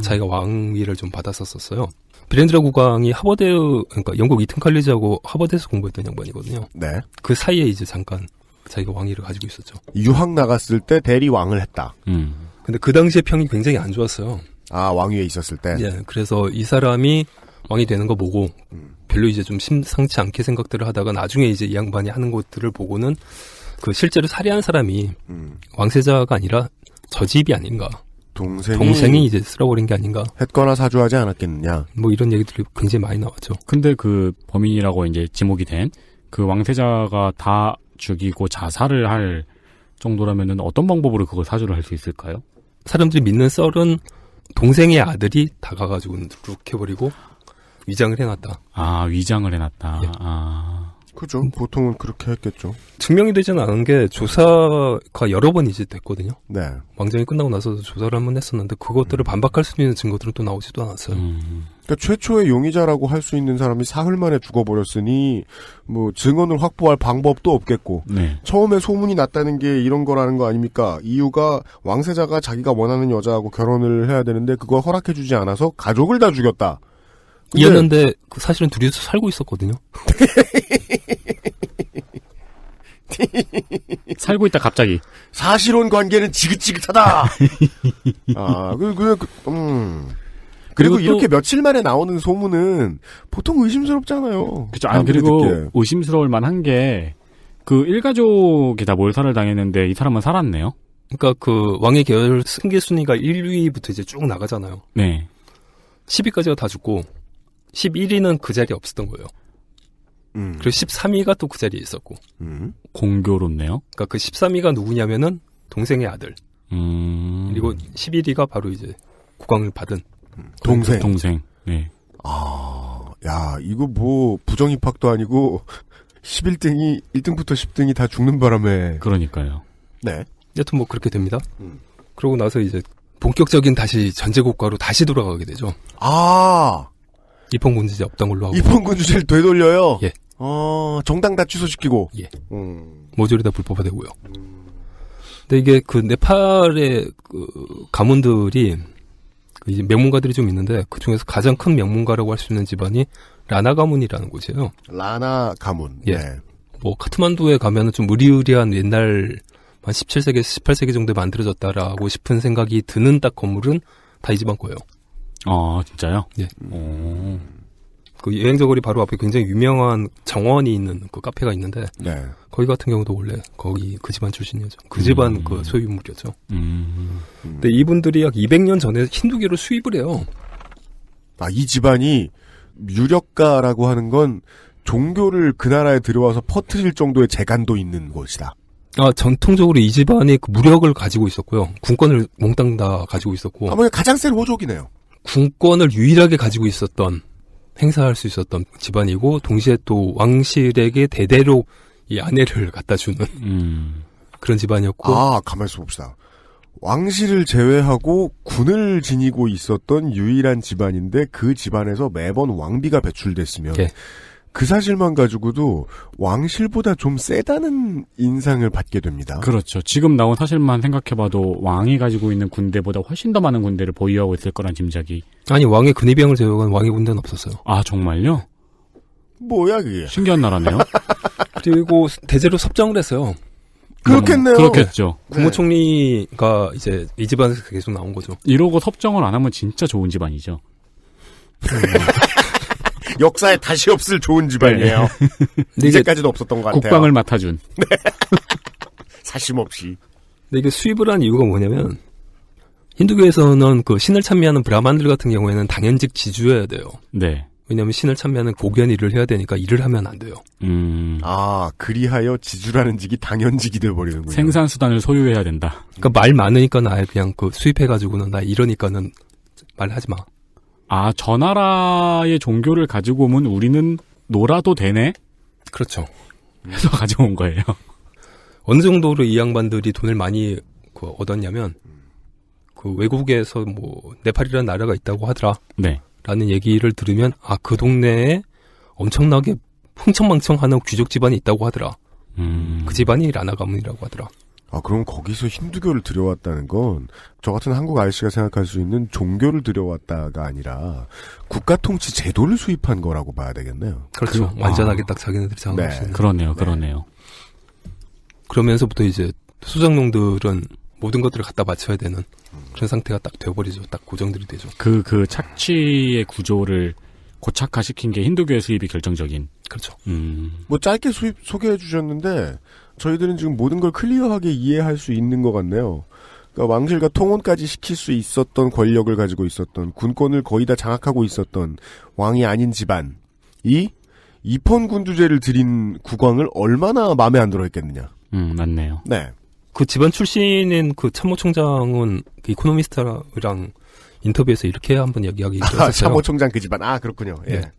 자기가 왕위를 좀 받았었어요. 비렌드라 국왕이 하버드, 그러니까 영국 이튼 칼리지하고 하버드에서 공부했던 양반이거든요. 네. 그 사이에 이제 잠깐 자기가 왕위를 가지고 있었죠. 유학 나갔을 때 대리 왕을 했다. 근데 그 당시에 평이 굉장히 안 좋았어요. 왕위에 있었을 때? 예, 그래서 이 사람이 왕이 되는 거 보고 별로 이제 좀 심상치 않게 생각들을 하다가 나중에 이제 이 양반이 하는 것들을 보고는 그 실제로 살해한 사람이 왕세자가 아니라 저 집이 아닌가. 동생이 이제 쓸어버린 게 아닌가. 했거나 사주하지 않았겠느냐. 뭐 이런 얘기들이 굉장히 많이 나왔죠. 근데 그 범인이라고 이제 지목이 된 그 왕세자가 다 죽이고 자살을 할 정도라면은 어떤 방법으로 그걸 사주를 할 수 있을까요? 사람들이 믿는 썰은 동생의 아들이 다가가지고 룩 해버리고 위장을 해놨다. 위장을 해놨다. 예. 그죠. 보통은 그렇게 했겠죠. 증명이 되지는 않은 게 조사가 여러 번 이제 됐거든요. 네. 왕정이 끝나고 나서도 조사를 한번 했었는데 그것들을 반박할 수 있는 증거들은 또 나오지도 않았어요. 그러니까 최초의 용의자라고 할 수 있는 사람이 사흘 만에 죽어버렸으니 뭐 증언을 확보할 방법도 없겠고 처음에 소문이 났다는 게 이런 거라는 거 아닙니까? 이유가 왕세자가 자기가 원하는 여자하고 결혼을 해야 되는데 그걸 허락해주지 않아서 가족을 다 죽였다. 이었는데 사실은 둘이서 살고 있었거든요. 살고 있다 갑자기. 사실혼 관계는 지긋지긋하다. 그리고 이렇게 며칠 만에 나오는 소문은 보통 의심스럽잖아요. 그렇죠. 그리고 의심스러울 만한 게 그 일가족이 다 몰살을 당했는데 이 사람은 살았네요. 그러니까 그 왕의 계열 승계 순위가 1위부터 이제 쭉 나가잖아요. 네. 10위까지가 다 죽고 11위는 그 자리에 없었던 거예요. 그리고 13위가 또 그 자리에 있었고. 공교롭네요. 그러니까 그 13위가 누구냐면은 동생의 아들. 그리고 11위가 바로 이제 국왕을 받은 동생. 네. 야, 이거 뭐 부정입학도 아니고 11등이 1등부터 10등이 다 죽는 바람에. 그러니까요. 네. 여튼 뭐 그렇게 됩니다. 그러고 나서 이제 본격적인 다시 전제국가로 다시 돌아가게 되죠. 입헌군주제 없던 걸로 하고. 입헌군주제를 되돌려요? 예. 정당 다 취소시키고? 예. 모조리 다 불법화되고요. 근데 이게 그 네팔의 그 가문들이 이제 명문가들이 좀 있는데 그 중에서 가장 큰 명문가라고 할 수 있는 집안이 라나 가문이라는 곳이에요. 라나 가문. 예. 네. 뭐 카트만두에 가면은 좀 으리으리한 옛날 한 17세기, 18세기 정도에 만들어졌다라고 싶은 생각이 드는 딱 건물은 다 이 집안 거예요. 진짜요? 예. 그 여행자 거리 바로 앞에 굉장히 유명한 정원이 있는 그 카페가 있는데 거기 같은 경우도 원래 거기 그 집안 출신이었죠. 그 집안 그 소유물이었죠. 근데 이분들이 약 200년 전에 힌두교를 수입을 해요. 이 집안이 유력가라고 하는 건 종교를 그 나라에 들여와서 퍼뜨릴 정도의 재간도 있는 곳이다. 전통적으로 이 집안이 그 무력을 가지고 있었고요. 군권을 몽땅 다 가지고 있었고. 가장 센 호족이네요. 군권을 유일하게 가지고 있었던, 행사할 수 있었던 집안이고, 동시에 또 왕실에게 대대로 이 아내를 갖다 주는 그런 집안이었고. 가만있어 봅시다. 왕실을 제외하고 군을 지니고 있었던 유일한 집안인데 그 집안에서 매번 왕비가 배출됐으면 그 사실만 가지고도 왕실보다 좀 세다는 인상을 받게 됩니다. 그렇죠. 지금 나온 사실만 생각해봐도 왕이 가지고 있는 군대보다 훨씬 더 많은 군대를 보유하고 있을 거란 짐작이. 아니 왕의 근위병을 제외한 왕의 군대는 없었어요. 아 정말요? 뭐야 그게? 신기한 나라네요. 그리고 대대로 섭정을 했어요. 그렇겠네요. 그렇겠죠. 국무총리가 이제 이 집안에서 계속 나온 거죠. 이러고 섭정을 안 하면 진짜 좋은 집안이죠. 역사에 다시 없을 좋은 집안이에요. 이제까지도 없었던 것 같아요. 국방을 맡아준. 네. 사심 없이. 근데 이게 수입을 한 이유가 뭐냐면 힌두교에서는 그 신을 찬미하는 브라만들 같은 경우에는 당연직 지주여야 돼요. 네. 왜냐하면 신을 찬미하는 고귀한 일을 해야 되니까 일을 하면 안 돼요. 아, 그리하여 지주라는 직이 당연직이 돼버리는군요. 생산수단을 소유해야 된다. 그러니까 말 많으니까는 아예 그냥 그 수입해가지고는 나 이러니까는 말하지 마. 아, 저 나라의 종교를 가지고 오면 우리는 놀아도 되네? 그렇죠. 해서 가져온 거예요. 어느 정도로 이 양반들이 돈을 많이 얻었냐면 그 외국에서 뭐 네팔이라는 나라가 있다고 하더라. 네. 라는 얘기를 들으면 아, 그 동네에 엄청나게 흥청망청하는 귀족 집안이 있다고 하더라. 그 집안이 라나 가문이라고 하더라. 아, 그럼 거기서 힌두교를 들여왔다는 건 저 같은 한국 아저씨가 생각할 수 있는 종교를 들여왔다가 아니라 국가 통치 제도를 수입한 거라고 봐야 되겠네요. 그렇죠. 완전하게 딱 자기네들이 장악할 수 있는. 그러네요. 그러면서부터 이제 소장농들은 모든 것들을 갖다 바쳐야 되는 그런 상태가 딱 되어버리죠. 딱 고정들이 되죠. 그 착취의 구조를 고착화시킨 게 힌두교의 수입이 결정적인. 그렇죠. 뭐 짧게 소개해 주셨는데 저희들은 지금 모든 걸 클리어하게 이해할 수 있는 것 같네요. 그러니까 왕실과 통혼까지 시킬 수 있었던 권력을 가지고 있었던 군권을 거의 다 장악하고 있었던 왕이 아닌 집안이 입헌군주제를 들인 국왕을 얼마나 마음에 안 들어 했겠느냐. 맞네요. 네. 그 집안 출신인 그 참모총장은 그 이코노미스트랑 인터뷰에서 이렇게 한번 이야기하기 했었어요. 참모총장 그 집안. 아, 그렇군요. 예. 네.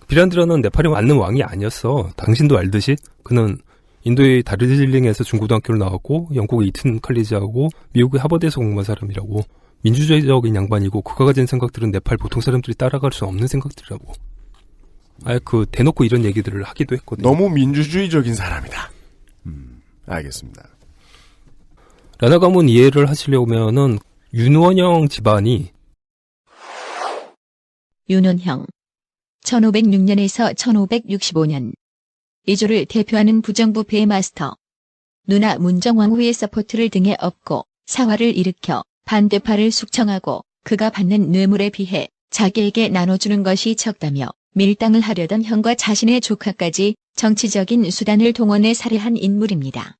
비란드라는 네팔에 맞는 왕이 아니었어. 당신도 알듯이 그는 인도의 다르질링에서 중고등학교를 나왔고 영국의 이튼 칼리지하고 미국의 하버드에서 공부한 사람이라고. 민주주의적인 양반이고 그가 가진 생각들은 네팔 보통 사람들이 따라갈 수 없는 생각들이라고. 아예 그 대놓고 이런 얘기들을 하기도 했거든요. 너무 민주주의적인 사람이다. 알겠습니다. 라나 가문 이해를 하시려면은 윤원영 집안이 윤원형 1506년에서 1565년 이조를 대표하는 부정부패의 마스터. 누나 문정왕후의 서포트를 등에 업고 사화를 일으켜 반대파를 숙청하고 그가 받는 뇌물에 비해 자기에게 나눠주는 것이 적다며 밀당을 하려던 형과 자신의 조카까지 정치적인 수단을 동원해 살해한 인물입니다.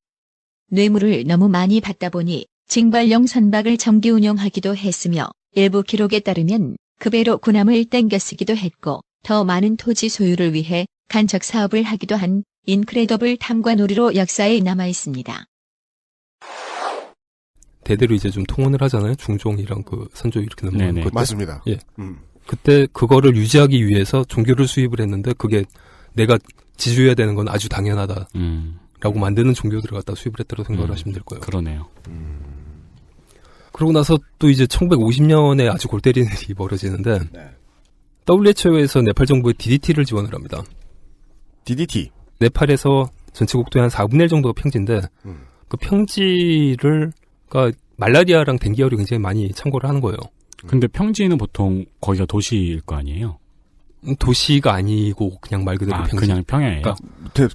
뇌물을 너무 많이 받다 보니 징발령 선박을 정기 운영하기도 했으며 일부 기록에 따르면 그 배로 군함을 땡겨 쓰기도 했고 더 많은 토지 소유를 위해 간척 사업을 하기도 한 인크레더블 탐관오리로 역사에 남아 있습니다. 대대로 이제 좀 통혼을 하잖아요. 중종이랑 그 선조 이렇게 넘어가는 것. 맞습니다. 예. 그때 그거를 유지하기 위해서 종교를 수입을 했는데 그게 내가 지주해야 되는 건 아주 당연하다. 라고 만드는 종교들을 갖다 수입을 했다고 생각을 하시면 될 거예요. 그러네요. 그러고 나서 또 이제 1950년에 아주 골 때리는 일이 벌어지는데 WHO에서 네팔 정부에 DDT를 지원을 합니다. DDT? 네팔에서 전체 국토의 한 4분의 1 정도가 평지인데 그 평지를 그러니까 말라리아랑 댕기열이 굉장히 많이 참고를 하는 거예요. 근데 평지는 보통 거기가 도시일 거 아니에요? 도시가 아니고 그냥 말 그대로 평지. 그냥 평야예요? 그러니까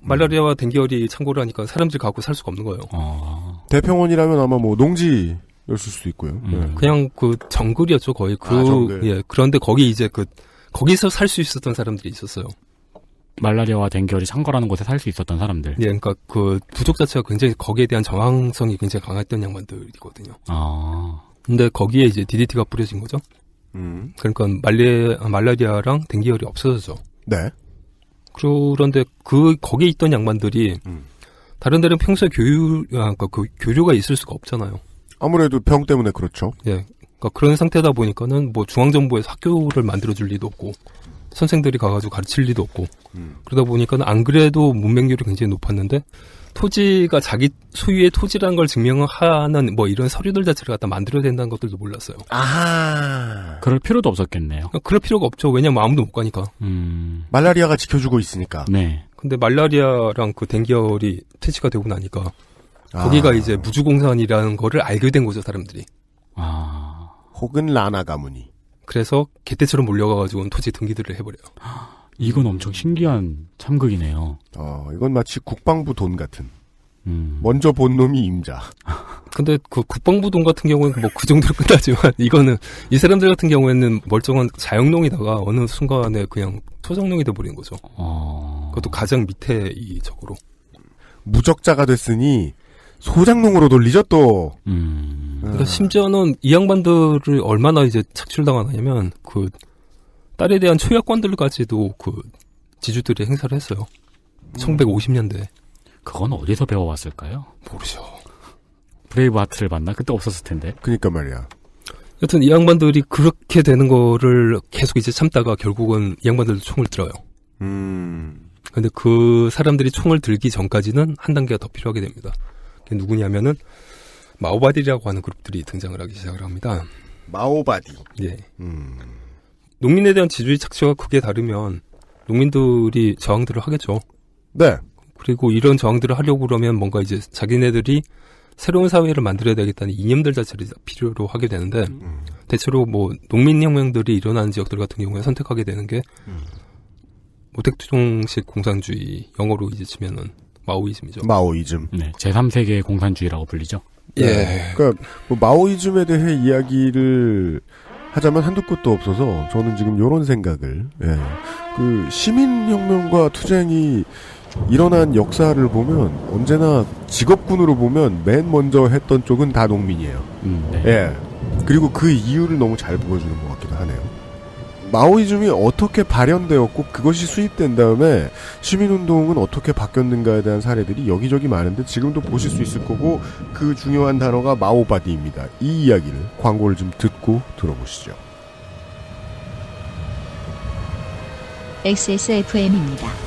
말라리아와 댕기열이 참고를 하니까 사람들이 가고 살 수가 없는 거예요. 대평원이라면 아마 뭐 농지였을 수도 있고요. 그냥 그 정글이었죠 거의. 정글. 예. 그런데 거기 이제 거기서 살 수 있었던 사람들이 있었어요. 말라리아와 댕기열이 상거라는 곳에 살 수 있었던 사람들. 예, 그러니까 그 부족 자체가 굉장히 거기에 대한 저항성이 굉장히 강했던 양반들이거든요. 근데 거기에 이제 DDT가 뿌려진 거죠. 그러니까 말라리아랑 댕기열이 없어졌죠. 네. 그런데 거기에 있던 양반들이 다른 데는 평소에 그러니까 그 교류가 있을 수가 없잖아요. 아무래도 병 때문에 그렇죠. 예. 그러니까 그런 상태다 보니까는 뭐 중앙정부에서 학교를 만들어줄 리도 없고 선생들이 가가지고 가르칠 리도 없고 그러다 보니까 안 그래도 문맹률이 굉장히 높았는데 토지가 자기 소유의 토지라는 걸 증명하는 뭐 이런 서류들 자체를 갖다 만들어야 된다는 것들도 몰랐어요. 아하. 그럴 필요도 없었겠네요. 그럴 필요가 없죠. 왜냐면 아무도 못 가니까. 말라리아가 지켜주고 있으니까. 네. 근데 말라리아랑 그 댕기열이 퇴치가 되고 나니까 거기가 이제 무주공산이라는 거를 알게 된 거죠, 사람들이. 혹은 라나 가문이. 그래서 개떼처럼 몰려가가지고 토지 등기들을 해버려요. 이건 엄청 신기한 참극이네요. 이건 마치 국방부 돈 같은. 먼저 본 놈이 임자. 근데 그 국방부 돈 같은 경우는 뭐 그 정도로 끝나지만 이거는 이 사람들 같은 경우에는 멀쩡한 자영농이다가 어느 순간에 그냥 토장농이 돼버린 거죠. 그것도 가장 밑에 이 적으로. 무적자가 됐으니 소장농으로 돌리죠 또. 그러니까 심지어는 이 양반들을 얼마나 이제 착취당하냐면 그 딸에 대한 초약권들까지도 그 지주들이 행사를 했어요. 1950년대. 그건 어디서 배워왔을까요? 모르죠. 브레이브 하트를 봤나? 그때 없었을 텐데. 그니까 말이야. 여튼 이 양반들이 그렇게 되는 거를 계속 이제 참다가 결국은 이 양반들도 총을 들어요. 근데 그 사람들이 총을 들기 전까지는 한 단계가 더 필요하게 됩니다. 그게 누구냐면은 마오바디라고 하는 그룹들이 등장을 하기 시작을 합니다. 마오바디. 예. 농민에 대한 지주의 착취가 크게 다르면 농민들이 저항들을 하겠죠. 네. 그리고 이런 저항들을 하려고 그러면 뭔가 이제 자기네들이 새로운 사회를 만들어야 되겠다는 이념들 자체를 필요로 하게 되는데 대체로 뭐 농민혁명들이 일어나는 지역들 같은 경우에 선택하게 되는 게 모택동식 공산주의, 영어로 이제 치면은 마오이즘이죠. 마오이즘. 네, 제3세계의 공산주의라고 불리죠. 예. 그러니까 뭐 마오이즘에 대해 이야기를 하자면 한두 끝도 없어서 저는 지금 요런 생각을 그 시민혁명과 투쟁이 일어난 역사를 보면 언제나 직업군으로 보면 맨 먼저 했던 쪽은 다 농민이에요. 네. 예. 그리고 그 이유를 너무 잘 보여주는 것 같기도 하네요. 마오이즘이 어떻게 발현되었고 그것이 수입된 다음에 시민운동은 어떻게 바뀌었는가에 대한 사례들이 여기저기 많은데 지금도 보실 수 있을 거고 그 중요한 단어가 마오바디입니다. 이 이야기를 광고를 좀 듣고 들어보시죠. XSFM입니다.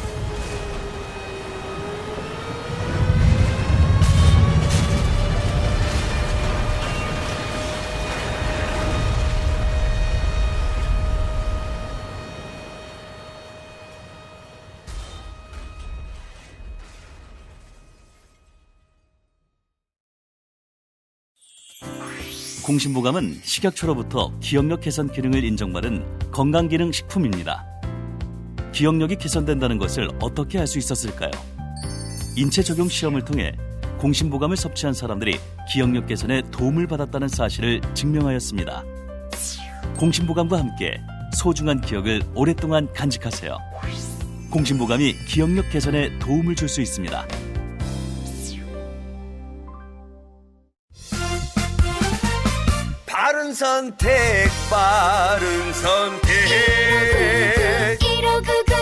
공신보감은 식약처로부터 기억력 개선 기능을 인정받은 건강기능 식품입니다. 기억력이 개선된다는 것을 어떻게 알 수 있었을까요? 인체 적용 시험을 통해 공신보감을 섭취한 사람들이 기억력 개선에 도움을 받았다는 사실을 증명하였습니다. 공신보감과 함께 소중한 기억을 오랫동안 간직하세요. 공신보감이 기억력 개선에 도움을 줄 수 있습니다. 바른 선택, 바른 선택. 1599.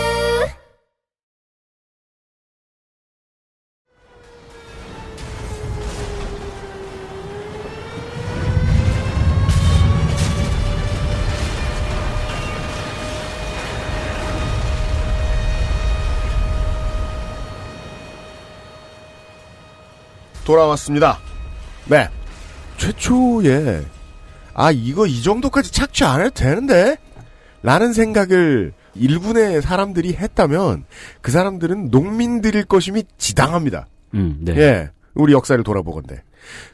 돌아왔습니다. 네. 최초에 이거 이 정도까지 착취 안 해도 되는데? 라는 생각을 일군의 사람들이 했다면 그 사람들은 농민들일 것임이 지당합니다. 네. 예. 우리 역사를 돌아보건대.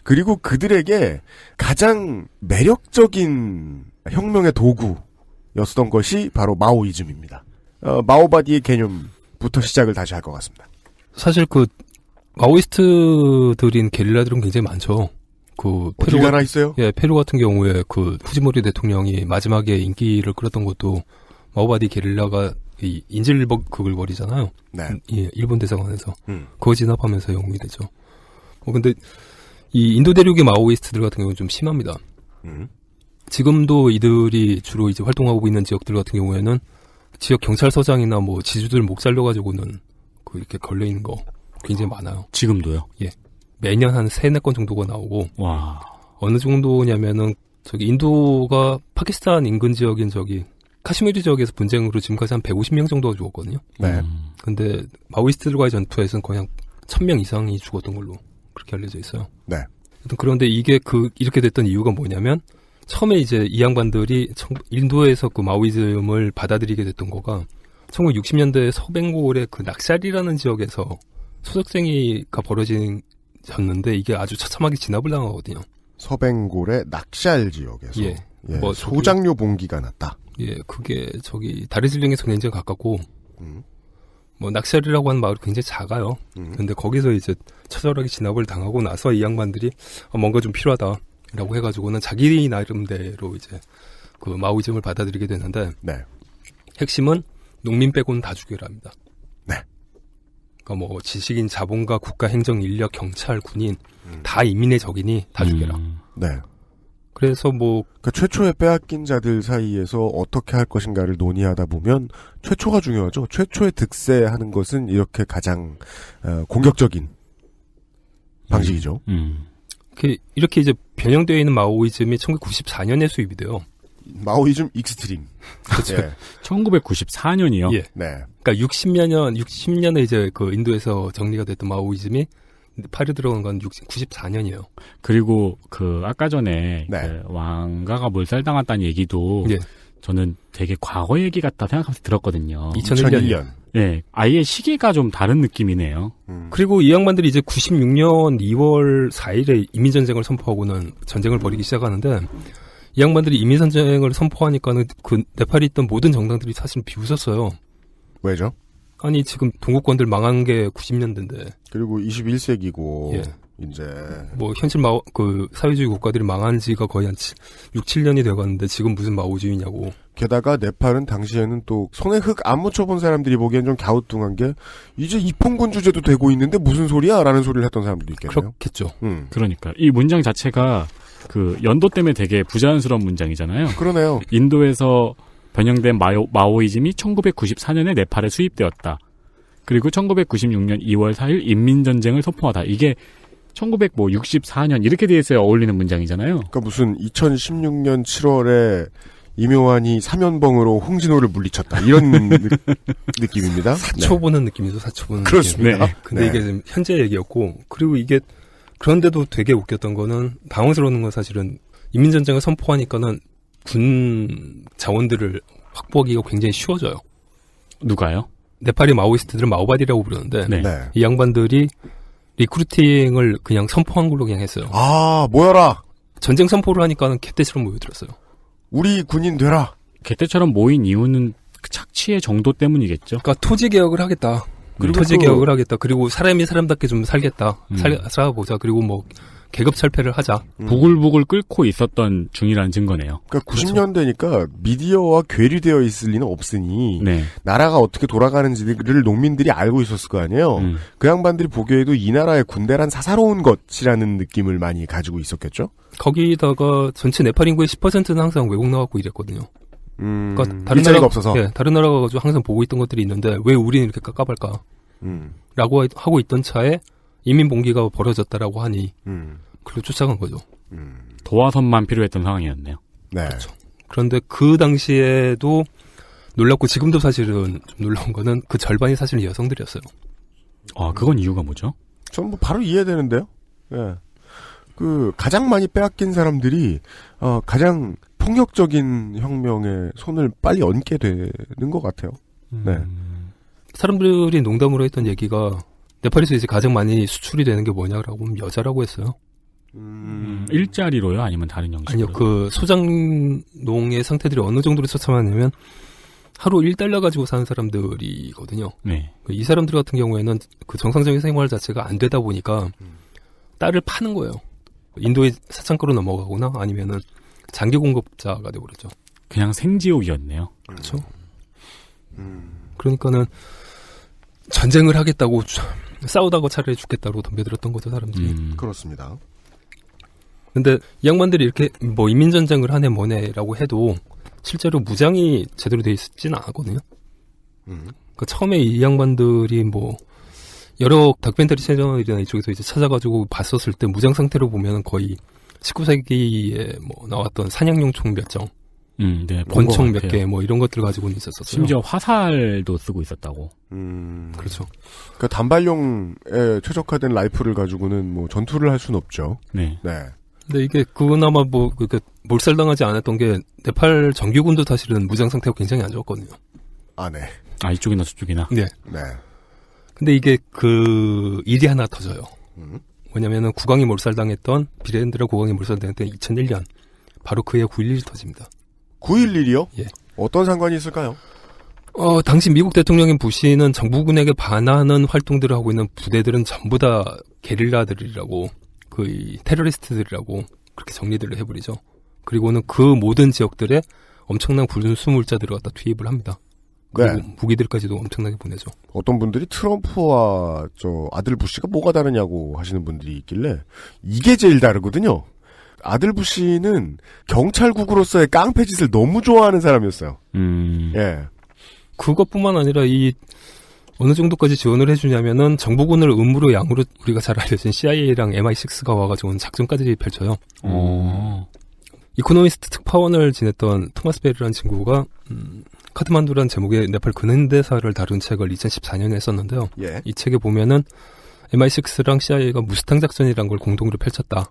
그리고 그들에게 가장 매력적인 혁명의 도구였던 것이 바로 마오이즘입니다. 마오바디의 개념부터 시작을 다시 할 것 같습니다. 사실 그 마오이스트들인 게릴라들은 굉장히 많죠. 어디 가나 있어요? 예, 페루 같은 경우에 그 후지모리 대통령이 마지막에 인기를 끌었던 것도 마오바디 게릴라가 이 인질극을 벌이잖아요. 네. 예, 일본 대사관에서 그거 진압하면서 영웅이 되죠. 근데 이 인도 대륙의 마오이스트들 같은 경우는 좀 심합니다. 지금도 이들이 주로 이제 활동하고 있는 지역들 같은 경우에는 지역 경찰서장이나 뭐 지주들 목 살려가지고는 그 이렇게 걸려 있는 거 굉장히 많아요. 지금도요? 예. 매년 한 3-4건 정도가 나오고. 와. 어느 정도냐면은, 인도가 파키스탄 인근 지역인 카시미르 지역에서 분쟁으로 지금까지 한 150명 정도가 죽었거든요. 네. 근데 마오이스트들과의 전투에서는 거의 한 1000명 이상이 죽었던 걸로 그렇게 알려져 있어요. 네. 그런데 이게 이렇게 됐던 이유가 뭐냐면 처음에 이제 이 양반들이 인도에서 그 마오이즘을 받아들이게 됐던 거가 1960년대 서벵골의 그 낙샬이라는 지역에서 소적쟁이가 벌어졌는데 이게 아주 처참하게 진압을 당하거든요. 서벵골의 낙샬 지역에서 예. 뭐 소장료 봉기가 났다. 예, 그게 다르질령에서 굉장히 가깝고 뭐 낙샬이라고 하는 마을이 굉장히 작아요. 근데 거기서 이제 처절하게 진압을 당하고 나서 이 양반들이 뭔가 좀 필요하다라고 해가지고는 자기 나름대로 이제 그 마오이즘을 받아들이게 되는데 네. 핵심은 농민 빼고는 다 죽여라 합니다. 네. 그러니까 뭐 지식인, 자본가, 국가 행정 인력, 경찰, 군인 다 인민의 적이니 다 죽여라. 네. 그래서 뭐 그러니까 최초에 빼앗긴 자들 사이에서 어떻게 할 것인가를 논의하다 보면 최초가 중요하죠. 최초에 득세하는 것은 이렇게 가장 공격적인 방식이죠. 이렇게 이제 변형되어 있는 마오이즘이 1994년에 수입이 돼요. 마오이즘 익스트림. 그렇죠. 예. 1994년이요. 예. 네. 그러니까 60년에 이제 그 인도에서 정리가 됐던 마오이즘이 팔이 들어간 건 94년이에요. 그리고 그 아까 전에 네. 그 왕가가 몰살당했다는 얘기도 예. 저는 되게 과거 얘기 같다 생각하면서 들었거든요. 2001년. 네, 아예 시기가 좀 다른 느낌이네요. 그리고 이 양반들이 이제 96년 2월 4일에 이민전쟁을 선포하고는 전쟁을 벌이기 시작하는데 이 양반들이 이민전쟁을 선포하니까는 그 네팔에 있던 모든 정당들이 사실 비웃었어요. 왜죠? 아니 지금 동구권들 망한 게 90년대인데 그리고 21세기고 예. 이제 뭐 현실 그 사회주의 국가들이 망한 지가 거의 한 6, 7년이 돼가는데 지금 무슨 마오주의냐고. 게다가 네팔은 당시에는 또 손에 흙 안 묻혀본 사람들이 보기엔 좀 갸우뚱한 게 이제 입헌군 주제도 되고 있는데 무슨 소리야? 라는 소리를 했던 사람들도 있겠네요. 그렇겠죠. 그러니까 이 문장 자체가 그 연도 때문에 되게 부자연스러운 문장이잖아요. 그러네요. 인도에서 변형된 마오이즘이 1994년에 네팔에 수입되었다. 그리고 1996년 2월 4일 인민전쟁을 선포하다. 이게 1964년 이렇게 돼 있어야 어울리는 문장이잖아요. 그러니까 무슨 2016년 7월에 이묘환이 사면봉으로 홍진호를 물리쳤다. 이런 느낌입니다. 사초 보는 느낌이죠. 사초 보는 그렇습니다. 느낌. 근데 이게 지금 현재 얘기였고 그리고 이게 그런데도 되게 웃겼던 거는 당황스러운 건 사실은 인민전쟁을 선포하니까는 군 자원들을 확보하기가 굉장히 쉬워져요. 누가요? 네팔의 마오이스트들은 마오바디라고 부르는데 네. 이 양반들이 리크루팅을 그냥 선포한 걸로 그냥 했어요. 아, 모여라. 전쟁 선포를 하니까는 개떼처럼 모여들었어요. 우리 군인 되라. 개떼처럼 모인 이유는 그 착취의 정도 때문이겠죠. 그러니까 토지 개혁을 하겠다. 그리고 토지 개혁을 하겠다. 그리고 사람이 사람답게 좀 살겠다. 살아보자. 그리고 뭐 계급 철폐를 하자. 부글부글 끓고 있었던 중이라는 증거네요. 그러니까 90년대니까 미디어와 괴리되어 있을 리는 없으니 네. 나라가 어떻게 돌아가는지를 농민들이 알고 있었을 거 아니에요. 그 양반들이 보기에도 이 나라의 군대란 사사로운 것이라는 느낌을 많이 가지고 있었겠죠. 거기다가 전체 네팔 인구의 10%는 항상 외국 나갔고 이랬거든요. 그러니까 다른 일자리가 나라 없어서. 예, 다른 나라가 가지고 항상 보고 있던 것들이 있는데 왜 우리는 이렇게 깝깝할까? 라고 하고 있던 차에 이민 봉기가 벌어졌다라고 하니 그걸로 쫓아간 거죠. 도화선만 필요했던 상황이었네요. 네. 그렇죠. 그런데 그 당시에도 놀랍고 지금도 사실은 좀 놀라운 거는 그 절반이 사실은 여성들이었어요. 아, 그건 이유가 뭐죠? 전 뭐 바로 이해되는데요. 예. 그 가장 많이 빼앗긴 사람들이 가장 폭력적인 혁명에 손을 빨리 얹게 되는 것 같아요. 네. 사람들이 농담으로 했던 얘기가 네팔에서 이제 가장 많이 수출이 되는 게 뭐냐라고 하면 여자라고 했어요. 일자리로요? 아니면 다른 형식으로? 아니요. 그 소장농의 상태들이 어느 정도로 처참하냐면 하루 1달러 가지고 사는 사람들이거든요. 네. 이 사람들 같은 경우에는 그 정상적인 생활 자체가 안 되다 보니까 딸을 파는 거예요. 인도의 사창가로 넘어가거나 아니면은 장기 공급자가 되어버렸죠. 그냥 생지옥이었네요. 그렇죠. 그러니까는 전쟁을 하겠다고 싸우다가 차라리 죽겠다고 덤벼들었던 거죠, 사람들이. 그렇습니다. 근데 이 양반들이 이렇게 뭐 인민전쟁을 하네 뭐네라고 해도 실제로 무장이 제대로 돼 있지는 않았거든요. 그러니까 처음에 이 양반들이 뭐 여러 다큐멘터리 채널이나 이쪽에서 이제 찾아가지고 봤었을 때 무장 상태로 보면 거의 19세기에 뭐 나왔던 사냥용 총 몇 정 네, 권총 몇 개 뭐 이런 것들 가지고는 있었어요. 심지어 화살도 쓰고 있었다고. 그렇죠. 그러니까 단발용에 최적화된 라이플을 가지고는 뭐 전투를 할 수는 없죠. 네. 근데 이게 그나마 뭐 그러니까 몰살당하지 않았던 게 네팔 정규군도 사실은 무장 상태가 굉장히 안 좋았거든요. 네. 이쪽이나 저쪽이나. 네. 근데 이게 그 일이 하나 터져요. 뭐냐면은 국왕이 몰살당했던 비레인드라 국왕이 몰살당했던 2001년 바로 그해 9.11이 터집니다. 9.11이요? 예. 어떤 상관이 있을까요? 당시 미국 대통령인 부시는 정부군에게 반하는 활동들을 하고 있는 부대들은 전부 다 게릴라들이라고, 테러리스트들이라고 그렇게 정리들을 해버리죠. 그리고는 그 모든 지역들에 엄청난 군수물자들을 갖다 투입을 합니다. 그리고 무기들까지도 엄청나게 보내죠. 어떤 분들이 트럼프와 아들 부시가 뭐가 다르냐고 하시는 분들이 있길래 이게 제일 다르거든요. 아들 부시는 경찰국으로서의 깡패짓을 너무 좋아하는 사람이었어요. 예. 그것뿐만 아니라 어느 정도까지 지원을 해주냐면은 정부군을 음으로 양으로 우리가 잘 알려진 CIA랑 MI6가 와가지고 작전까지 펼쳐요. 이코노미스트 특파원을 지냈던 토마스 베리라는 친구가 카트만두라는 제목의 네팔 근현대사를 다룬 책을 2014년에 썼는데요. 예. 이 책에 보면은 MI6랑 CIA가 무스탕 작전이라는 걸 공동으로 펼쳤다.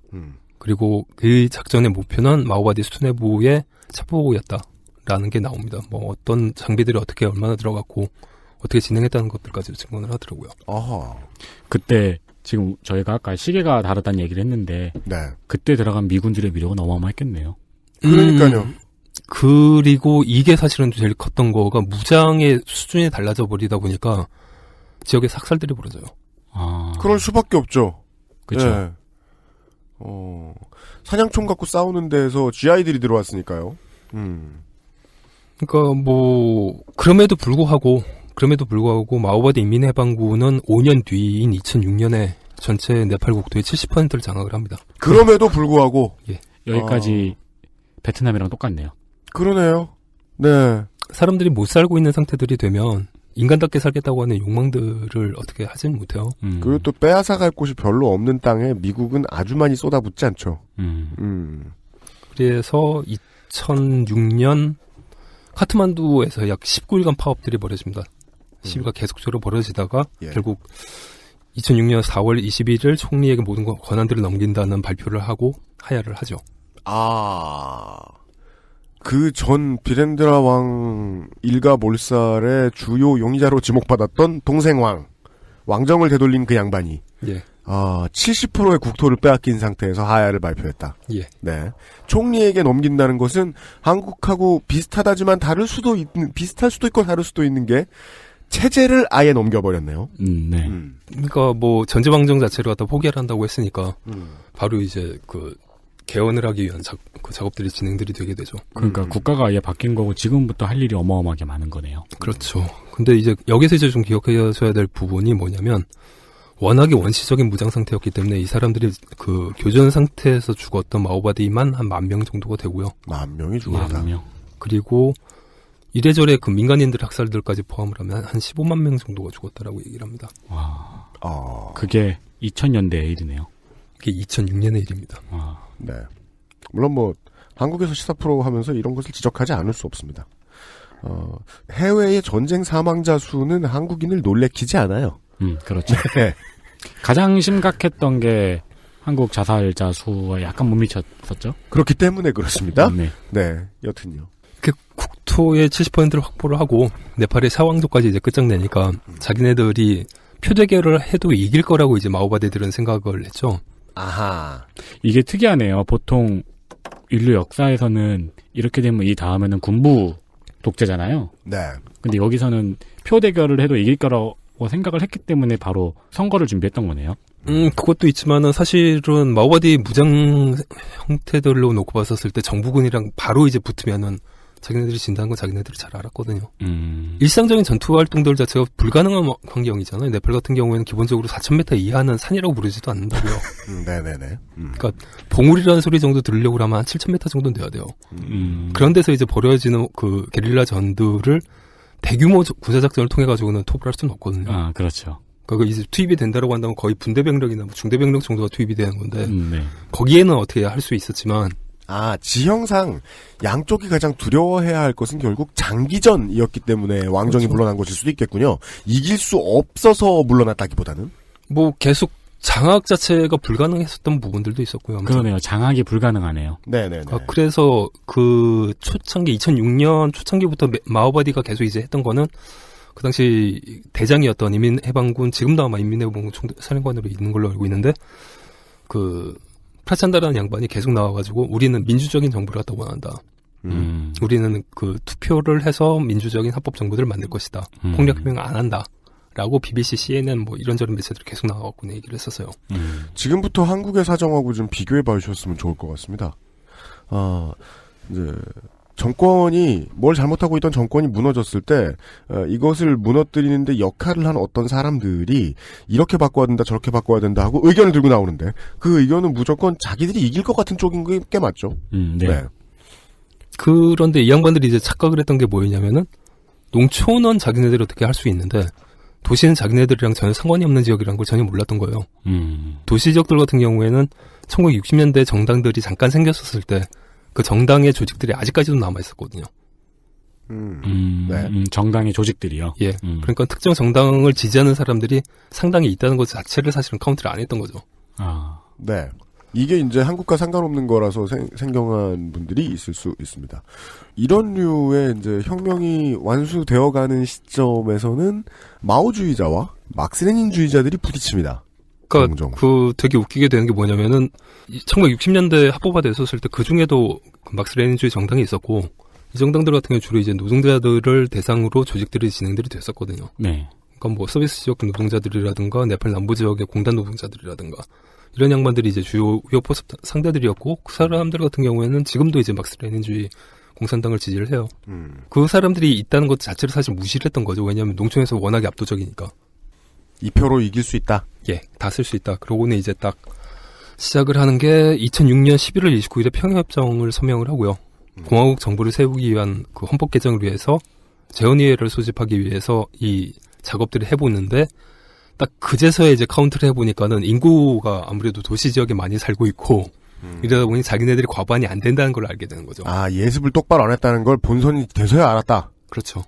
그리고 그 작전의 목표는 마오바디 수뇌부의 첩보였다라는 게 나옵니다. 뭐 어떤 장비들이 어떻게 얼마나 들어갔고 어떻게 진행했다는 것들까지 증언을 하더라고요. 그때 지금 저희가 아까 시계가 다르다는 얘기를 했는데 그때 들어간 미군들의 위력은 어마어마했겠네요. 그러니까요. 그리고 이게 사실은 제일 컸던 거가 무장의 수준이 달라져 버리다 보니까 지역에 삭살들이 벌어져요. 그럴 수밖에 없죠. 그렇죠. 예. 사냥총 갖고 싸우는 데에서 GI들이 들어왔으니까요. 그러니까 뭐 그럼에도 불구하고 마오바디 인민해방군은 5년 뒤인 2006년에 전체 네팔 국토의 70%를 장악을 합니다. 그럼에도 불구하고 예. 여기까지 베트남이랑 똑같네요. 그러네요. 네. 사람들이 못 살고 있는 상태들이 되면 인간답게 살겠다고 하는 욕망들을 어떻게 하진 못해요. 그리고 또 빼앗아갈 곳이 별로 없는 땅에 미국은 아주 많이 쏟아붓지 않죠. 그래서 2006년 카트만두에서 약 19일간 파업들이 벌어집니다. 시위가 계속적으로 벌어지다가 결국 2006년 4월 21일 총리에게 모든 권한들을 넘긴다는 발표를 하고 하야를 하죠. 그 전 비렌드라 왕 일가 몰살의 주요 용의자로 지목받았던 동생왕, 왕정을 되돌린 그 양반이 70%의 국토를 빼앗긴 상태에서 하야를 발표했다. 네. 총리에게 넘긴다는 것은 한국하고 비슷하다지만 비슷할 수도 있고 다를 수도 있는 게 체제를 아예 넘겨버렸네요. 네. 그러니까 뭐 전제왕정 자체를 갖다 포기를 한다고 했으니까 바로 이제 개헌을 하기 위한 작업들이 진행들이 되게 되죠. 그러니까 국가가 아예 바뀐 거고 지금부터 할 일이 어마어마하게 많은 거네요. 그렇죠. 근데 이제 여기서 이제 좀 기억하셔야 될 부분이 뭐냐면 워낙에 원시적인 무장 상태였기 때문에 이 사람들이 교전 상태에서 죽었던 마오바디만 한 10,000명 정도가 되고요. 10,000명이 죽었다. 10,000명. 그리고 이래저래 민간인들 학살들까지 포함을 하면 한 15만 명 정도가 죽었다라고 얘기를 합니다. 와. 그게 2000년대의 일이네요. 그게 2006년의 일입니다. 네. 물론 뭐 한국에서 시사 프로 하면서 이런 것을 지적하지 않을 수 없습니다. 해외의 전쟁 사망자 수는 한국인을 놀래키지 않아요. 그렇죠. 네. 가장 심각했던 게 한국 자살자 수와 약간 못 미쳤었죠. 그렇기 때문에 그렇습니다. 네. 네. 여튼요. 국토의 70%를 확보를 하고 네팔의 샤왕도까지 이제 끝장내니까 자기네들이 표대결을 해도 이길 거라고 이제 마오바디들은 생각을 했죠. 이게 특이하네요. 보통 인류 역사에서는 이렇게 되면 이 다음에는 군부 독재잖아요. 네. 근데 여기서는 표대결을 해도 이길 거라고 생각을 했기 때문에 바로 선거를 준비했던 거네요. 그것도 있지만은 사실은 마오바디 무장 형태들로 놓고 봤었을 때 정부군이랑 바로 이제 붙으면은 자기네들이 진다는 건 자기네들이 잘 알았거든요. 일상적인 전투 활동들 자체가 불가능한 환경이잖아요. 네팔 같은 경우에는 기본적으로 4,000m 이하는 산이라고 부르지도 않는다고요. 네네네. 그러니까 봉우리라는 소리 정도 들으려고 하면 한 7,000m 정도는 돼야 돼요. 그런 데서 이제 벌어지는 게릴라 전들을 대규모 군사작전을 통해 가지고는 톱을 할 수는 없거든요. 그렇죠. 그러니까 이제 투입이 된다라고 한다면 거의 분대병력이나 중대병력 정도가 투입이 되는 건데 거기에는 어떻게 할 수 있었지만 지형상 양쪽이 가장 두려워해야 할 것은 결국 장기전이었기 때문에 왕정이 그렇죠. 물러난 것일 수도 있겠군요. 이길 수 없어서 물러났다기보다는. 뭐 계속 장악 자체가 불가능했었던 부분들도 있었고요. 아무튼. 그러네요. 장악이 불가능하네요. 네네네. 그래서 그 초창기 2006년 초창기부터 마오바디가 계속 이제 했던 거는 그 당시 대장이었던 인민해방군, 지금도 아마 인민해방군 사령관으로 있는 걸로 알고 있는데, 그 프라찬다라는 양반이 계속 나와가지고 우리는 민주적인 정부를 갖다 원한다. 우리는 그 투표를 해서 민주적인 합법 정부들을 만들 것이다. 폭력혁명 안 한다. 라고 BBC, CNN 뭐 이런저런 매체들이 계속 나와갖고 얘기를 했었어요. 지금부터 한국의 사정하고 좀 비교해 봐주셨으면 좋을 것 같습니다. 이제 정권이 뭘 잘못하고 있던 정권이 무너졌을 때 이것을 무너뜨리는데 역할을 한 어떤 사람들이 이렇게 바꿔야 된다 저렇게 바꿔야 된다 하고 의견을 들고 나오는데 그 의견은 무조건 자기들이 이길 것 같은 쪽인 게 맞죠. 네. 그런데 이 양반들이 이제 착각을 했던 게 뭐였냐면은 농촌은 자기네들이 어떻게 할 수 있는데 도시는 자기네들이랑 전혀 상관이 없는 지역이라는 걸 전혀 몰랐던 거예요. 도시 지역들 같은 경우에는 1960년대 정당들이 잠깐 생겼었을 때 그 정당의 조직들이 아직까지도 남아있었거든요. 정당의 조직들이요? 예. 그러니까 특정 정당을 지지하는 사람들이 상당히 있다는 것 자체를 사실은 카운트를 안 했던 거죠. 네. 이게 이제 한국과 상관없는 거라서 생경한 분들이 있을 수 있습니다. 이런 류의 이제 혁명이 완수되어가는 시점에서는 마오주의자와 막스레닌주의자들이 부딪힙니다. 그러니까 그 되게 웃기게 되는 게 뭐냐면은 1960년대 합법화됐었을 때 그 중에도 막스레닌주의 정당이 있었고 이 정당들 같은 경우 주로 이제 노동자들을 대상으로 조직들이 진행들이 됐었거든요. 네. 그러니까 뭐 서비스 지역 노동자들이라든가 네팔 남부 지역의 공단 노동자들이라든가 이런 양반들이 이제 주요 포섭 상대들이었고 그 사람들 같은 경우에는 지금도 이제 막스레닌주의 공산당을 지지를 해요. 그 사람들이 있다는 것 자체를 사실 무시를 했던 거죠. 왜냐하면 농촌에서 워낙에 압도적이니까. 이 표로 이길 수 있다. 예, 다 쓸 수 있다. 그러고는 이제 딱 시작을 하는 게 2006년 11월 29일에 평화협정을 서명을 하고요. 공화국 정부를 세우기 위한 그 헌법 개정을 위해서 재헌의회를 소집하기 위해서 이 작업들을 해보는데 딱 그제서야 이제 카운트를 해보니까는 인구가 아무래도 도시 지역에 많이 살고 있고 이러다 보니 자기네들이 과반이 안 된다는 걸 알게 되는 거죠. 예습을 똑바로 안 했다는 걸 본선이 돼서야 알았다. 그렇죠.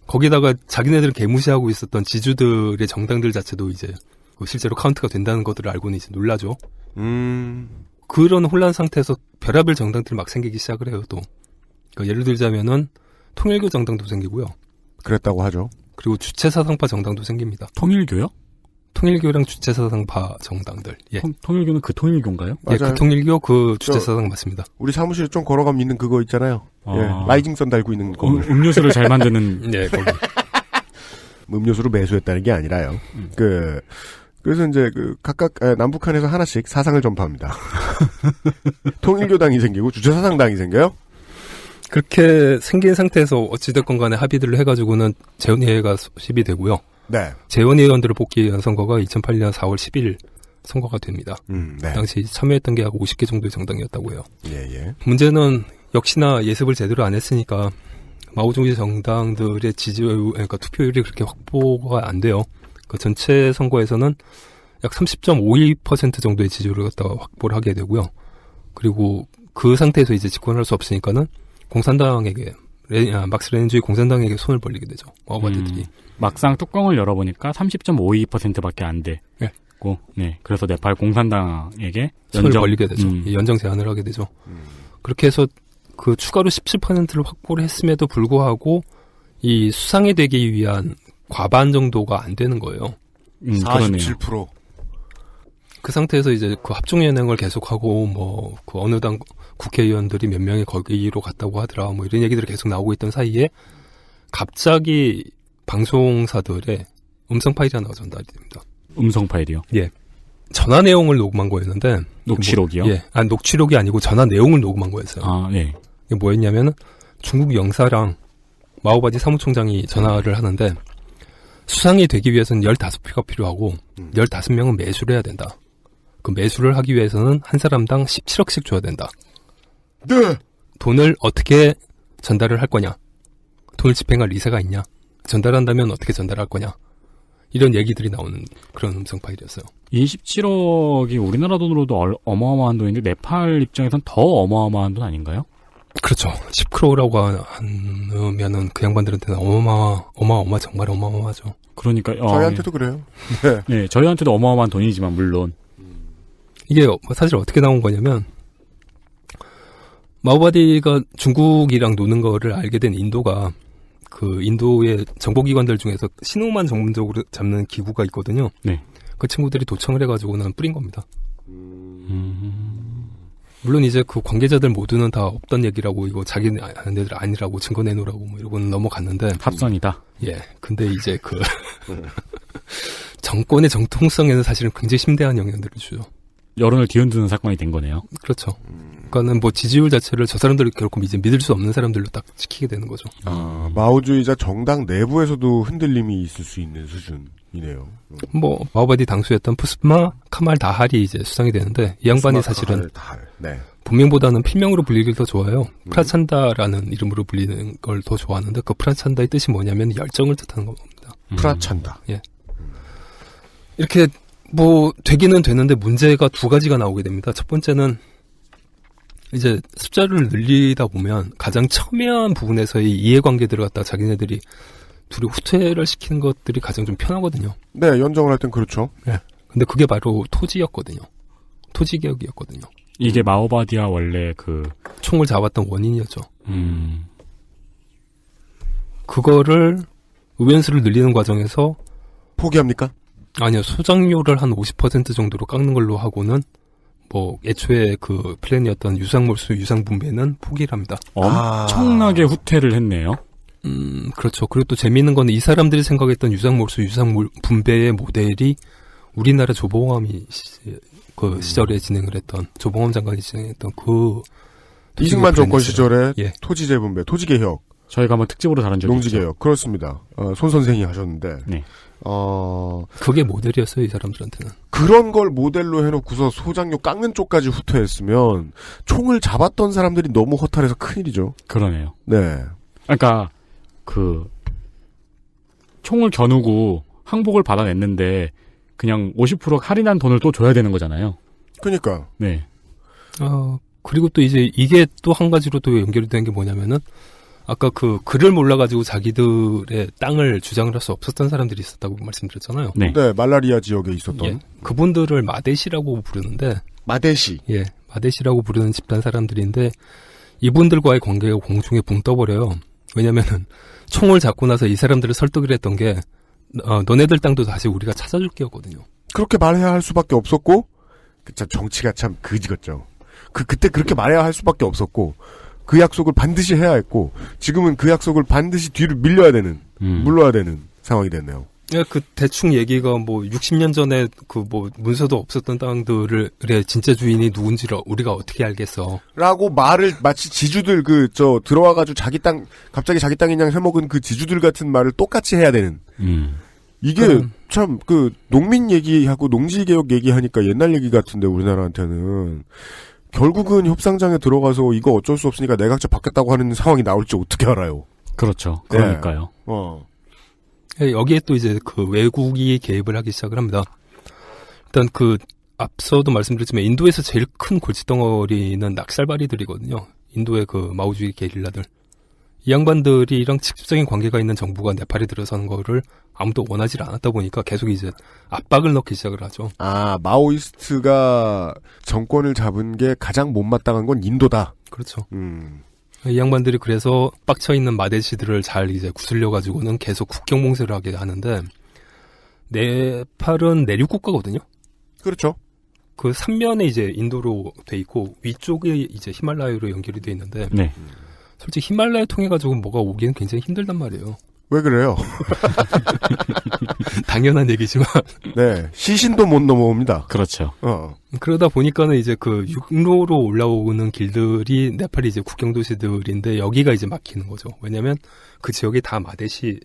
거기다가 자기네들을 개무시하고 있었던 지주들의 정당들 자체도 이제 실제로 카운트가 된다는 것들을 알고는 이제 놀라죠. 그런 혼란 상태에서 별의별 정당들이 막 생기기 시작을 해요, 또. 그러니까 예를 들자면은 통일교 정당도 생기고요. 그랬다고 하죠. 그리고 주체사상파 정당도 생깁니다. 통일교요? 통일교랑 주체사상파 정당들. 예. 통일교는 그 통일교인가요? 예, 그 통일교 그 주체사상 맞습니다. 우리 사무실에 좀 걸어가면 있는 그거 있잖아요. 예, 라이징선 달고 있는 거. 음료수를 잘 만드는. 예, 거기. 음료수로 매수했다는 게 아니라요. 그래서 이제 각각 남북한에서 하나씩 사상을 전파합니다. 통일교당이 생기고 주체사상당이 생겨요. 그렇게 생긴 상태에서 어찌됐건 간에 합의들을 해가지고는 재헌의회가 소집이 되고요. 네. 재헌의원들을 뽑기 위한 선거가 2008년 4월 10일 선거가 됩니다. 네. 당시 참여했던 게 약 50개 정도의 정당이었다고 해요. 예. 문제는 역시나 예습을 제대로 안 했으니까 마오주의 정당들의 그러니까 투표율이 그렇게 확보가 안 돼요. 그 전체 선거에서는 약 30.52% 정도의 지지율을 갖다가 확보를 하게 되고요. 그리고 그 상태에서 이제 집권할 수 없으니까는 공산당에게 막스레닌주의 공산당에게 손을 벌리게 되죠. 마오바디들이. 막상 뚜껑을 열어보니까 30.52%밖에 안 되고, 네. 그래서 네팔 공산당에게 손을 벌리게 되죠. 연정 제안을 하게 되죠. 그렇게 해서 그 추가로 17%를 확보를 했음에도 불구하고 이 수상이 되기 위한 과반 정도가 안 되는 거예요. 47%. 그 상태에서 이제 그 합종연행을 계속하고 뭐 그 어느 당 국회의원들이 몇 명이 거기로 갔다고 하더라 뭐 이런 얘기들이 계속 나오고 있던 사이에 갑자기 방송사들의 음성 파일이 하나가 전달이 됩니다. 음성 파일이요? 예. 전화 내용을 녹음한 거였는데 녹취록이요? 예. 녹취록이 아니고 전화 내용을 녹음한 거였어요. 네. 이게 뭐였냐면은 중국 영사랑 마오바디 사무총장이 전화를 하는데 수상이 되기 위해서는 15표가 필요하고 15명은 매수를 해야 된다. 그 매수를 하기 위해서는 한 사람당 17억씩 줘야 된다. 네. 돈을 어떻게 전달을 할 거냐? 돈을 집행할 리세가 있냐? 전달한다면 어떻게 전달할 거냐? 이런 얘기들이 나오는 그런 음성 파일이었어요. 27억이 우리나라 돈으로도 어마어마한 돈인데 네팔 입장에선 더 어마어마한 돈 아닌가요? 그렇죠. 10크로라고 하면은 그 양반들한테는 어마어마 정말 어마어마하죠. 그러니까 저희한테도 그래요. 네. 네, 저희한테도 어마어마한 돈이지만 물론 이게 사실 어떻게 나온 거냐면 마오바디가 중국이랑 노는 거를 알게 된 인도가 그 인도의 정보기관들 중에서 신호만 전문적으로 잡는 기구가 있거든요. 네. 그 친구들이 도청을 해가지고는 뿌린 겁니다. 물론 이제 그 관계자들 모두는 다 없던 얘기라고 이거 자기네들 아니라고 증거 내놓으라고 뭐 이러고는 넘어갔는데 합성이다. 예. 근데 이제 그 정권의 정통성에는 사실은 굉장히 심대한 영향들을 주죠. 여론을 뒤흔드는 사건이 된 거네요. 그렇죠. 그러니까는 뭐 지지율 자체를 저 사람들을 결코 이제 믿을 수 없는 사람들로 딱 지키게 되는 거죠. 마오주의자 정당 내부에서도 흔들림이 있을 수 있는 수준이네요. 뭐 마오바디 당수였던 푸스마 카말 다할이 이제 수상이 되는데 이 양반이 사실은 네. 본명보다는 필명으로 불리길 더 좋아해요. 프라찬다라는 이름으로 불리는 걸 더 좋아하는데 그 프라찬다의 뜻이 뭐냐면 열정을 뜻하는 겁니다. 프라찬다. 예. 이렇게 뭐 되기는 되는데 문제가 두 가지가 나오게 됩니다. 첫 번째는 이제 숫자를 늘리다 보면 가장 첨예한 부분에서의 이해관계들을 갖다 자기네들이 둘이 후퇴를 시키는 것들이 가장 좀 편하거든요. 네, 연정을 할 땐 그렇죠. 네. 근데 그게 바로 토지였거든요. 토지개혁이었거든요. 이게 마오바디와 원래 그 총을 잡았던 원인이었죠. 그거를 의원수를 늘리는 과정에서 포기합니까? 아니요. 소장료를 한 50% 정도로 깎는 걸로 하고는 뭐 애초에 그 플랜이었던 유상몰수 유상분배는 포기를 합니다. 엄청나게 후퇴를 했네요. 그렇죠. 그리고 또 재미있는 거는 이 사람들이 생각했던 유상몰수 유상분배의 모델이 우리나라 조봉암이 그 시절에 진행을 했던 조봉암 장관이 진행했던 그 이승만 정권 시절에 예. 토지 재분배, 토지 개혁. 저희가 한번 특집으로 다룬 적이 농지 있죠. 개혁. 그렇습니다. 손 선생이 하셨는데. 네. 그게 모델이었어요, 이 사람들한테는. 그런 걸 모델로 해놓고서 소장료 깎는 쪽까지 후퇴했으면 총을 잡았던 사람들이 너무 허탈해서 큰일이죠. 그러네요. 네. 그러니까 그 총을 겨누고 항복을 받아냈는데 그냥 50% 할인한 돈을 또 줘야 되는 거잖아요. 그러니까. 네. 그리고 또 이제 이게 또 한 가지로 또 연결이 된 게 뭐냐면은 아까 그 글을 몰라가지고 자기들의 땅을 주장을 할 수 없었던 사람들이 있었다고 말씀드렸잖아요. 네. 네, 말라리아 지역에 있었던. 예, 그분들을 마데시라고 부르는데. 마데시. 예, 마데시라고 부르는 집단 사람들인데 이분들과의 관계가 공중에 붕 떠버려요. 왜냐면은 총을 잡고 나서 이 사람들을 설득을 했던 게 너네들 땅도 다시 우리가 찾아줄게였거든요. 그렇게 말해야 할 수밖에 없었고, 참 정치가 참 그지 같죠. 그때 그렇게 말해야 할 수밖에 없었고, 그 약속을 반드시 해야 했고, 지금은 그 약속을 반드시 뒤로 밀려야 되는, 물러야 되는 상황이 됐네요. 예, 그 대충 얘기가 뭐 60년 전에 그 뭐 문서도 없었던 땅들의 진짜 주인이 누군지를 우리가 어떻게 알겠어? 라고 말을 마치 지주들 들어와가지고 갑자기 자기 땅인 양 해먹은 그 지주들 같은 말을 똑같이 해야 되는. 이게 참 농민 얘기하고 농지개혁 얘기하니까 옛날 얘기 같은데 우리나라한테는. 결국은 협상장에 들어가서 이거 어쩔 수 없으니까 내각제 받겠다고 하는 상황이 나올지 어떻게 알아요? 그렇죠. 그러니까요. 네. 여기에 또 이제 그 외국이 개입을 하기 시작을 합니다. 일단 앞서도 말씀드렸지만 인도에서 제일 큰 골칫덩어리는 낙살바리들이거든요. 인도의 그 마오주의 게릴라들. 이 양반들이랑 직접적인 관계가 있는 정부가 네팔에 들어서는 거를 아무도 원하지 않았다 보니까 계속 이제 압박을 넣기 시작을 하죠. 마오이스트가 정권을 잡은 게 가장 못마땅한 건 인도다. 그렇죠. 이 양반들이 그래서 빡쳐있는 마데시들을 잘 이제 구슬려가지고는 계속 국경봉쇄를 하게 하는데, 네팔은 내륙 국가거든요? 그렇죠. 그 삼면에 이제 인도로 돼 있고, 위쪽에 이제 히말라야로 연결이 돼 있는데, 네. 솔직히 히말라야 통해가지고 뭐가 오기는 굉장히 힘들단 말이에요. 왜 그래요? 당연한 얘기지만. 네. 시신도 못 넘어옵니다. 그렇죠. 그러다 보니까는 이제 그 육로로 올라오는 길들이 네팔이 이제 국경 도시들인데 여기가 이제 막히는 거죠. 왜냐면 그 지역이 다 마데시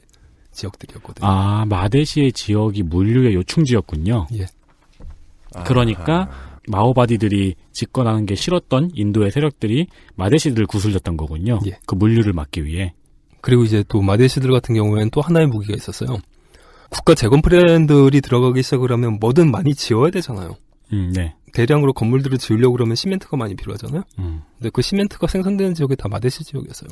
지역들이었거든요. 마데시의 지역이 물류의 요충지였군요. 예. 그러니까 마오바디들이 집권하는 게 싫었던 인도의 세력들이 마데시들을 구슬렸던 거군요. 예. 그 물류를 막기 위해. 그리고 이제 또 마데시들 같은 경우에는 또 하나의 무기가 있었어요. 국가 재건 프랜들이 들어가기 시작을 하면 뭐든 많이 지어야 되잖아요. 네. 대량으로 건물들을 지으려고 그러면 시멘트가 많이 필요하잖아요. 근데 그 시멘트가 생산되는 지역이 다 마데시 지역이었어요.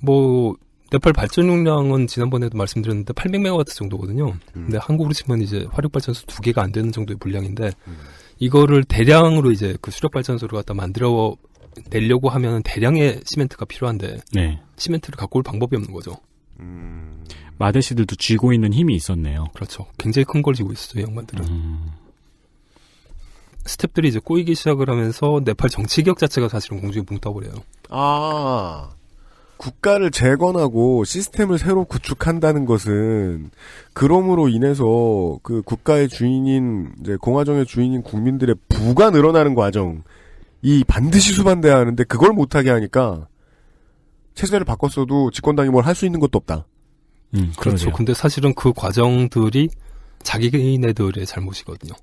뭐 네팔 발전 용량은 지난번에도 말씀드렸는데 800메가와트 정도거든요. 근데 한국으로 치면 이제 화력 발전소 2개가 안 되는 정도의 분량인데 이거를 대량으로 이제 그 수력 발전소를 갖다 만들어 내려고 하면 대량의 시멘트가 필요한데 네. 시멘트를 갖고 올 방법이 없는 거죠. 마데시들도 쥐고 있는 힘이 있었네요. 그렇죠. 굉장히 큰 걸 쥐고 있었어요, 양반들은. 스텝들이 이제 꼬이기 시작을 하면서 네팔 정치 개혁 자체가 사실은 공중에 붕 떠버려요. 아, 국가를 재건하고 시스템을 새로 구축한다는 것은 그럼으로 인해서 그 국가의 주인인 이제 공화정의 주인인 국민들의 부가 늘어나는 과정이 반드시 수반돼야 하는데 그걸 못하게 하니까 체제를 바꿨어도 집권당이 뭘 할 수 있는 것도 없다. 그렇죠. 그러게요. 근데 사실은 그 과정들이 자기네들의 잘못이거든요.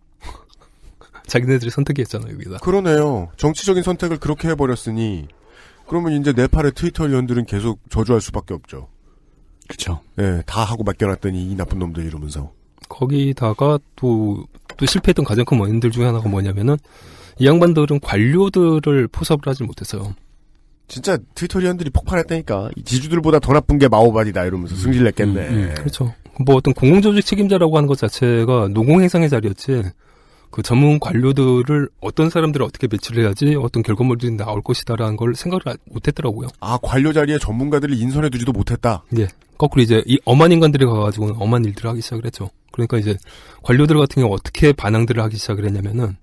자기네들이 선택했잖아요, 여기다. 그러네요. 정치적인 선택을 그렇게 해버렸으니 그러면 이제 네팔의 트위터 위원들은 계속 저주할 수밖에 없죠. 그렇죠. 예, 다 하고 맡겨놨더니 이 나쁜 놈들 이러면서. 거기다가 또 실패했던 가장 큰 원인들 중에 하나가 뭐냐면은 이 양반들은 관료들을 포섭을 하지 못했어요. 진짜 트위터 위원들이 폭발했다니까. 이 지주들보다 더 나쁜 게 마오바디다 이러면서 승질냈겠네. 그렇죠. 뭐 어떤 공공조직 책임자라고 하는 것 자체가 노공행상의 자리였지. 그 전문 관료들을 어떤 사람들을 어떻게 배치를 해야지 어떤 결과물들이 나올 것이다라는 걸 생각을 못했더라고요. 아, 관료 자리에 전문가들을 인선해두지도 못했다. 예. 거꾸로 이제 이 엄한 인간들이 가가지고는 엄한 일들을 하기 시작을 했죠. 그러니까 이제 관료들 같은 경우 어떻게 반항들을 하기 시작을 했냐면은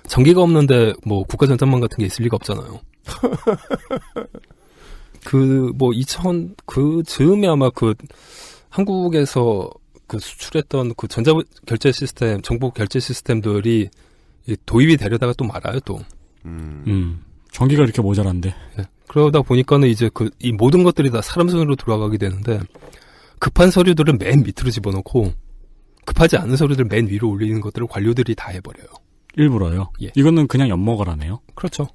전기가 없는데 뭐 국가 전산망 같은 게 있을 리가 없잖아요. 그 즈음에 아마 그 한국에서 그 수출했던 그 전자 결제 시스템, 정보 결제 시스템들이 도입이 되려다가 또 말아요, 또. 전기가 이렇게 모자란데. 네. 그러다 보니까는 이제 이 모든 것들이 다 사람 손으로 돌아가게 되는데 급한 서류들은 맨 밑으로 집어넣고 급하지 않은 서류들 맨 위로 올리는 것들을 관료들이 다 해버려요. 일부러요? 예. 이거는 그냥 엿먹으라네요? 그렇죠.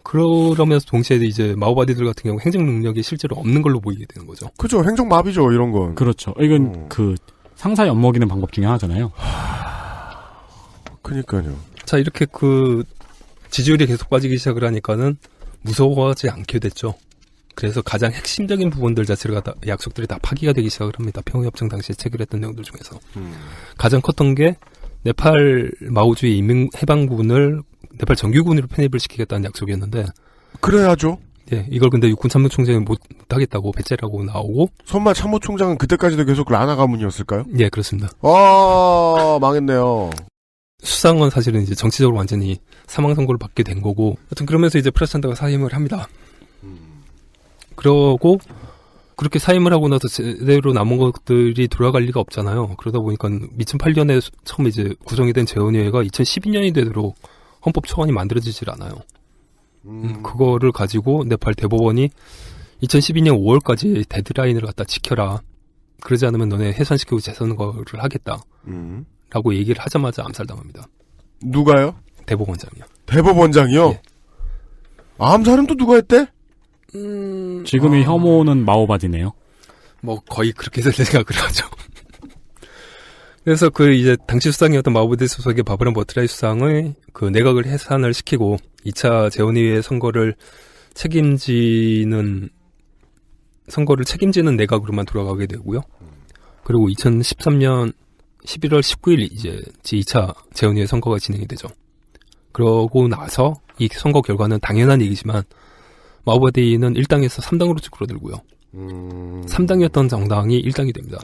그러면서 동시에 이제 마오바디들 같은 경우 행정 능력이 실제로 없는 걸로 보이게 되는 거죠. 그죠. 행정마비죠, 이런 건. 그렇죠. 이건 그 상사 엿먹이는 방법 중에 하나잖아요. 그니까요. 자, 이렇게 그 지지율이 계속 빠지기 시작을 하니까는 무서워하지 않게 됐죠. 그래서 가장 핵심적인 부분들 자체를 약속들이 다 파기가 되기 시작을 합니다. 평화협정 당시에 체결했던 내용들 중에서. 가장 컸던 게 네팔 마오주의 인민해방군을 네팔 정규군으로 편입을 시키겠다는 약속이었는데. 그래야죠. 예, 이걸 근데 육군 참모총장이 못하겠다고 배째라고 나오고. 선마 참모총장은 그때까지도 계속 라나 가문이었을까요? 예, 그렇습니다. 망했네요. 수상은 사실은 이제 정치적으로 완전히 사망 선고를 받게 된 거고. 하여튼 그러면서 이제 프라찬다가 사임을 합니다. 그러고 그렇게 사임을 하고 나서 제대로 남은 것들이 돌아갈 리가 없잖아요. 그러다 보니까 2008년에 처음 이제 구성이 된 재헌의회가 2012년이 되도록 헌법 초안이 만들어지질 않아요. 그거를 가지고 네팔 대법원이 2012년 5월까지 데드라인을 갖다 지켜라. 그러지 않으면 너네 해산시키고 재선거를 하겠다. 라고 얘기를 하자마자 암살당합니다. 누가요? 대법원장이요. 대법원장이요? 예. 암살은 또 누가 했대? 지금의 혐오는 마오바디네요. 뭐 거의 그렇게 생각을 하죠. 그래서 그 이제 당시 수상이었던 마오바디 소속의 바브란 버트라이 수상의 그 내각을 해산을 시키고 2차 재헌의회 선거를 책임지는 내각으로만 돌아가게 되고요. 그리고 2013년 11월 19일 이제 2차 재헌의회 선거가 진행이 되죠. 그러고 나서 이 선거 결과는 당연한 얘기지만 마오바디는 1당에서 3당으로 줄어들고요. 3당이었던 정당이 1당이 됩니다.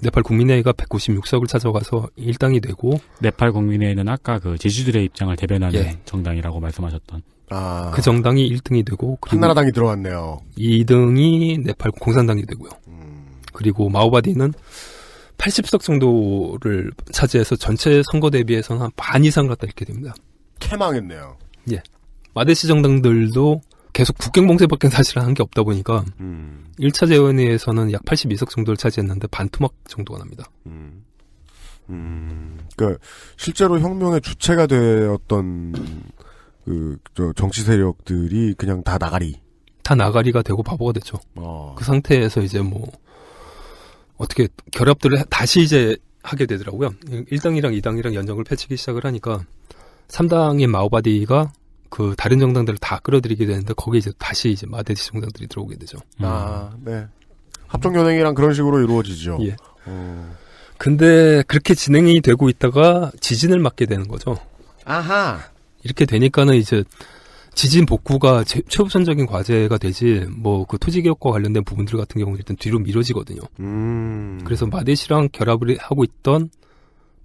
네팔 국민회의가 196석을 찾아가서 1당이 되고 네팔 국민회의는 아까 그 지주들의 입장을 대변하는 정당이라고 말씀하셨던 그 정당이 1등이 되고 한나라당이 들어왔네요. 2등이 네팔 공산당이 되고요. 그리고 마오바디는 80석 정도를 차지해서 전체 선거 대비해서는 한 반 이상을 갖다 잃게 됩니다. 캐망했네요. 예. 마데시 정당들도 계속 국경봉쇄밖에 사실 한 게 없다 보니까 1차 재헌의회에서는 약 82석 정도를 차지했는데 반토막 정도가 납니다. 그러니까 실제로 혁명의 주체가 되었던 정치 세력들이 그냥 다 나가리. 다 나가리가 되고 바보가 됐죠. 그 상태에서 이제 뭐 어떻게 결합들을 다시 이제 하게 되더라고요. 1당이랑 2당이랑 연정을 펼치기 시작을 하니까 3당의 마오바디가 그 다른 정당들을 다 끌어들이게 되는데 거기에 이제 다시 이제 마데시 정당들이 들어오게 되죠. 네. 합종연행이랑 그런 식으로 이루어지죠. 예. 근데 그렇게 진행이 되고 있다가 지진을 맞게 되는 거죠. 아하. 이렇게 되니까는 이제 지진 복구가 최우선적인 과제가 되지 뭐 그 토지 개혁과 관련된 부분들 같은 경우는 일단 뒤로 미뤄지거든요. 그래서 마데시랑 결합을 하고 있던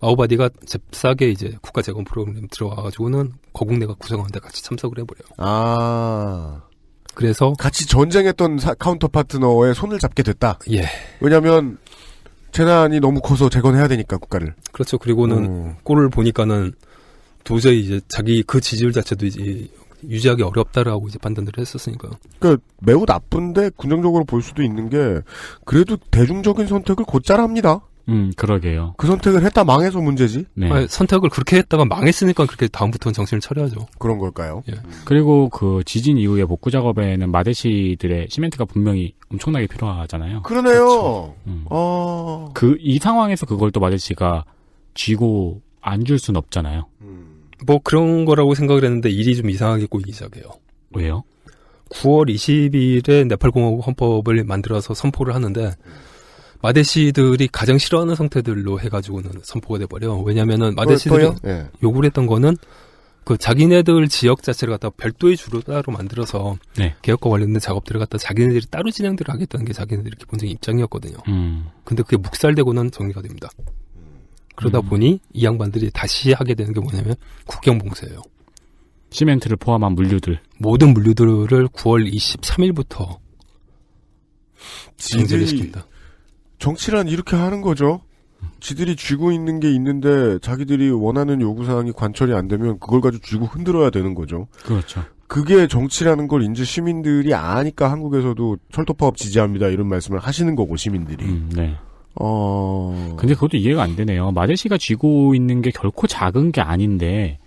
마오바디가 잽싸게 이제 국가 재건 프로그램 들어와가지고는 거국내가 구성하는데 같이 참석을 해버려요. 그래서 같이 전쟁했던 카운터 파트너의 손을 잡게 됐다. 예. 왜냐하면 재난이 너무 커서 재건해야 되니까 국가를. 그렇죠. 그리고는 꼴을 보니까는 도저히 이제 자기 그 지지율 자체도 이제 유지하기 어렵다라고 이제 판단을 했었으니까요. 그러니까 매우 나쁜데 긍정적으로 볼 수도 있는 게 그래도 대중적인 선택을 곧잘 합니다. 그러게요. 그 선택을 했다 망해서 문제지. 네. 아니, 선택을 그렇게 했다가 망했으니까 그렇게 다음부터는 정신을 차려야죠. 그런 걸까요? 예. 그리고 그 지진 이후에 복구 작업에는 마데시들의 시멘트가 분명히 엄청나게 필요하잖아요. 그러네요. 이 상황에서 그걸 또 마데시가 쥐고 안 줄 순 없잖아요. 뭐 그런 거라고 생각을 했는데 일이 좀 이상하게 꼬이기 시작해요. 왜요? 9월 20일에 네팔공화국 헌법을 만들어서 선포를 하는데 마데시들이 가장 싫어하는 상태들로 해가지고는 선포가 돼버려. 왜냐면은 마데시들이 요구를 했던 거는 그 자기네들 지역 자체를 갖다 별도의 주로 따로 만들어서 개혁과 관련된 작업들을 갖다 자기네들이 따로 진행들을 하겠다는 게 자기네들의 기본적인 입장이었거든요. 근데 그게 묵살되고는 정리가 됩니다. 그러다 보니 이 양반들이 다시 하게 되는 게 뭐냐면 국경봉쇄예요. 시멘트를 포함한 물류들. 모든 물류들을 9월 23일부터 정지를 시킵니다. 정치란 이렇게 하는 거죠. 지들이 쥐고 있는 게 있는데 자기들이 원하는 요구사항이 관철이 안 되면 그걸 가지고 쥐고 흔들어야 되는 거죠. 그렇죠. 그게 정치라는 걸 이제 시민들이 아니까 한국에서도 철도파업 지지합니다 이런 말씀을 하시는 거고 시민들이. 네. 근데 그것도 이해가 안 되네요. 마데시가 쥐고 있는 게 결코 작은 게 아닌데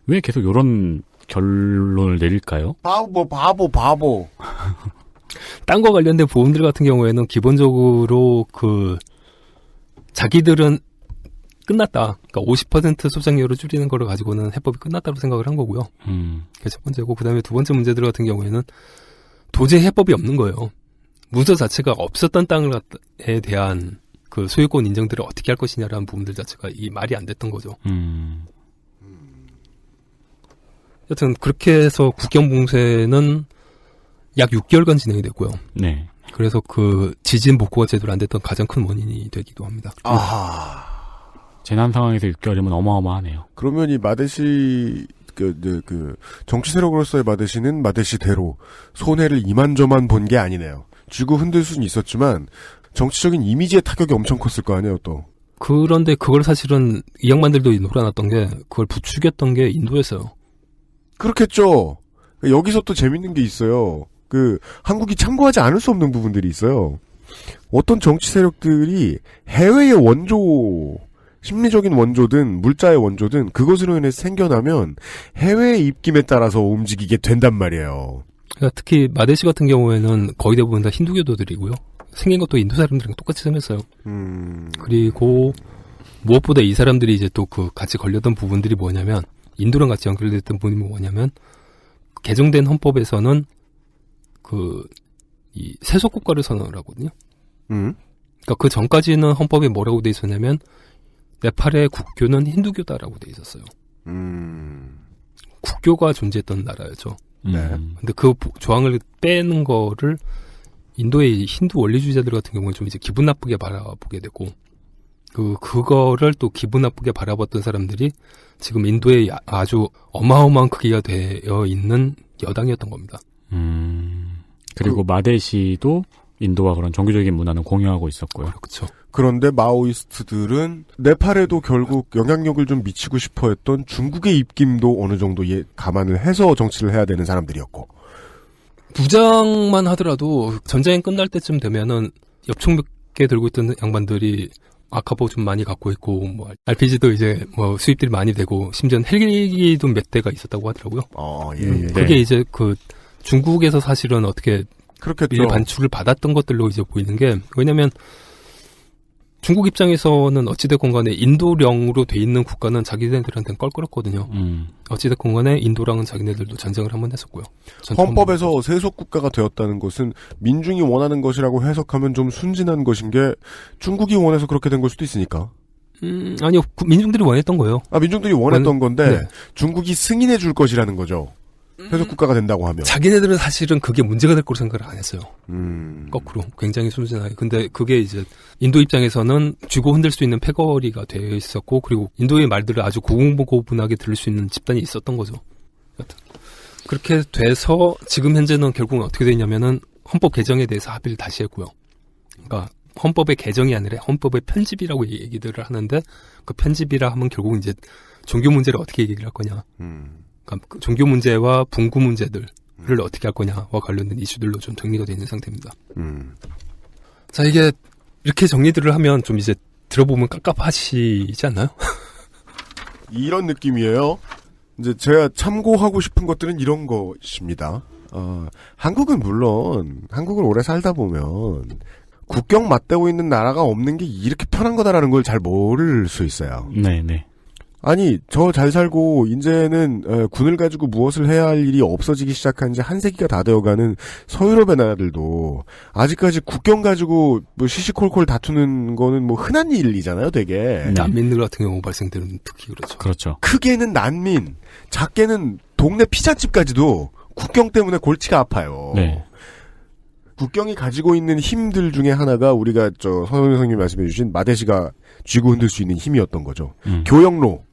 왜 계속 이런 결론을 내릴까요? 바보. 땅과 관련된 보험들 같은 경우에는 기본적으로 그 자기들은 끝났다. 그러니까 50% 소장료를 줄이는 거를 가지고는 해법이 끝났다고 생각을 한 거고요. 그게 첫 번째고 그다음에 두 번째 문제들 같은 경우에는 도저히 해법이 없는 거예요. 문서 자체가 없었던 땅에 대한 그 소유권 인정들을 어떻게 할 것이냐라는 부분들 자체가 이 말이 안 됐던 거죠. 여튼 그렇게 해서 국경봉쇄는 약 6개월간 진행이 됐고요. 네. 그래서 그 지진 복구가 제대로 안 됐던 가장 큰 원인이 되기도 합니다. 재난 상황에서 6개월이면 어마어마하네요. 그러면 이 마데시 정치 세력으로서의 마데시는 마데시대로 손해를 이만저만 본 게 아니네요. 쥐고 흔들 수는 있었지만 정치적인 이미지의 타격이 엄청 컸을 거 아니에요, 또. 그런데 그걸 사실은 이 양반들도 놀아놨던 게 그걸 부추겼던 게 인도였어요. 그렇겠죠. 여기서 또 재밌는 게 있어요. 한국이 참고하지 않을 수 없는 부분들이 있어요. 어떤 정치 세력들이 해외의 원조, 심리적인 원조든 물자의 원조든 그것으로 인해 생겨나면 해외의 입김에 따라서 움직이게 된단 말이에요. 그러니까 특히 마데시 같은 경우에는 거의 대부분 다 힌두교도들이고요. 생긴 것도 인도 사람들이랑 똑같이 생겼어요. 그리고 무엇보다 이 사람들이 이제 또 그 같이 걸렸던 부분들이 뭐냐면 인도랑 같이 연결됐던 부분이 뭐냐면 개정된 헌법에서는 이 세속 국가를 선언을 하거든요. 그러니까 그 전까지는 헌법에 뭐라고 돼 있었냐면 네팔의 국교는 힌두교다라고 돼 있었어요. 국교가 존재했던 나라였죠. 근데 그 조항을 빼는 거를 인도의 힌두 원리주의자들 같은 경우는 좀 이제 기분 나쁘게 바라보게 되고 그거를 또 기분 나쁘게 바라봤던 사람들이 지금 인도에 아주 어마어마한 크기가 되어 있는 여당이었던 겁니다. 그리고 마데시도 인도와 그런 종교적인 문화는 공유하고 있었고요. 그렇죠. 그런데 마오이스트들은 네팔에도 결국 영향력을 좀 미치고 싶어 했던 중국의 입김도 어느 정도 감안을 해서 정치를 해야 되는 사람들이었고. 부장만 하더라도 전쟁이 끝날 때쯤 되면은 엽총 몇 개 들고 있던 양반들이 아카보 좀 많이 갖고 있고 뭐 RPG도 이제 뭐 수입들이 많이 되고 심지어 헬기도 몇 대가 있었다고 하더라고요. 예. 그게 이제 그 중국에서 사실은 어떻게 그렇겠죠. 반출을 받았던 것들로 이제 보이는 게, 왜냐면 중국 입장에서는 어찌됐건 간에 인도령으로 돼 있는 국가는 자기네들한테는 껄끄럽거든요. 어찌됐건 간에 인도랑은 자기네들도 전쟁을 한번 했었고요. 헌법에서 세속 국가가 되었다는 것은 민중이 원하는 것이라고 해석하면 좀 순진한 것인 게 중국이 원해서 그렇게 된 걸 수도 있으니까. 아니요. 민중들이 원했던 거예요. 민중들이 원했던 건데 중국이 승인해 줄 것이라는 거죠. 세속 국가가 된다고 하면. 자기네들은 사실은 그게 문제가 될 거로 생각을 안 했어요. 거꾸로 굉장히 순진하게. 근데 그게 이제 인도 입장에서는 쥐고 흔들 수 있는 패거리가 되어 있었고, 그리고 인도의 말들을 아주 고분고분하게 들을 수 있는 집단이 있었던 거죠. 여튼 그렇게 돼서 지금 현재는 결국은 어떻게 되냐면은 헌법 개정에 대해서 합의를 다시 했고요. 그러니까 헌법의 개정이 아니라 헌법의 편집이라고 얘기들을 하는데, 그 편집이라 하면 결국 이제 종교 문제를 어떻게 얘기를 할 거냐. 그러니까 종교 문제와 분구 문제들을 어떻게 할 거냐와 관련된 이슈들로 좀 정리가 되어 있는 상태입니다. 자, 이게 이렇게 정리들을 하면 좀 이제 들어보면 깝깝하시지 않나요? 이런 느낌이에요. 이제 제가 참고하고 싶은 것들은 이런 것입니다. 한국은 물론 한국을 오래 살다 보면 국경 맞대고 있는 나라가 없는 게 이렇게 편한 거다라는 걸 잘 모를 수 있어요. 네네. 아니, 저 잘 살고 이제는 군을 가지고 무엇을 해야 할 일이 없어지기 시작한 지 한 세기가 다 되어가는 서유럽의 나라들도 아직까지 국경 가지고 뭐 시시콜콜 다투는 거는 뭐 흔한 일이잖아요, 되게. 난민들 같은 경우 발생되는 특히 그렇죠. 그렇죠. 크게는 난민, 작게는 동네 피자집까지도 국경 때문에 골치가 아파요. 네. 국경이 가지고 있는 힘들 중에 하나가 우리가 서영민 선생님이 말씀해주신 마대시가 쥐고 흔들 수 있는 힘이었던 거죠. 교역로,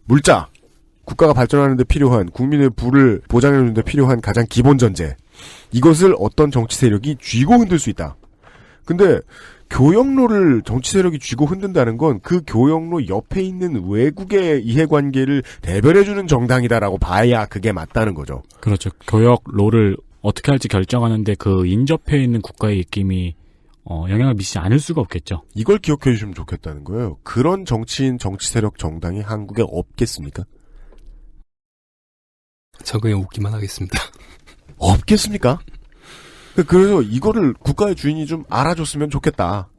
물자, 국가가 발전하는 데 필요한, 국민의 부를 보장해주는 데 필요한 가장 기본 전제. 이것을 어떤 정치 세력이 쥐고 흔들 수 있다. 근데 교역로를 정치 세력이 쥐고 흔든다는 건 그 교역로 옆에 있는 외국의 이해관계를 대변해주는 정당이다라고 봐야 그게 맞다는 거죠. 그렇죠. 교역로를 어떻게 할지 결정하는데 그 인접해 있는 국가의 입김이 영향을 미치지 않을 수가 없겠죠. 이걸 기억해 주시면 좋겠다는 거예요. 그런 정치인, 정치 세력, 정당이 한국에 없겠습니까? 저 그냥 웃기만 하겠습니다. 없겠습니까? 그래서 이거를 국가의 주인이 좀 알아줬으면 좋겠다.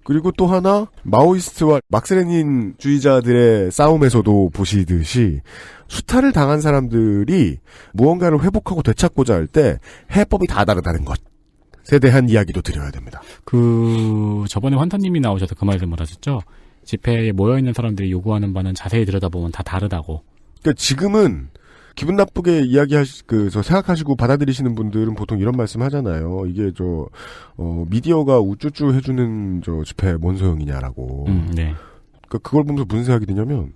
그리고 또 하나, 마오이스트와 막스레닌 주의자들의 싸움에서도 보시듯이 수탈을 당한 사람들이 무언가를 회복하고 되찾고자 할 때 해법이 다 다르다는 것에 대한 이야기도 드려야 됩니다. 저번에 환타님이 나오셔서 그 말씀을 하셨죠. 집회에 모여있는 사람들이 요구하는 바는 자세히 들여다보면 다 다르다고. 그러니까 지금은 기분 나쁘게 생각하시고 받아들이시는 분들은 보통 이런 말씀 하잖아요. 이게 미디어가 우쭈쭈 해주는 집회 뭔 소용이냐라고. 네. 그러니까 그걸 보면서 무슨 생각이 드냐면,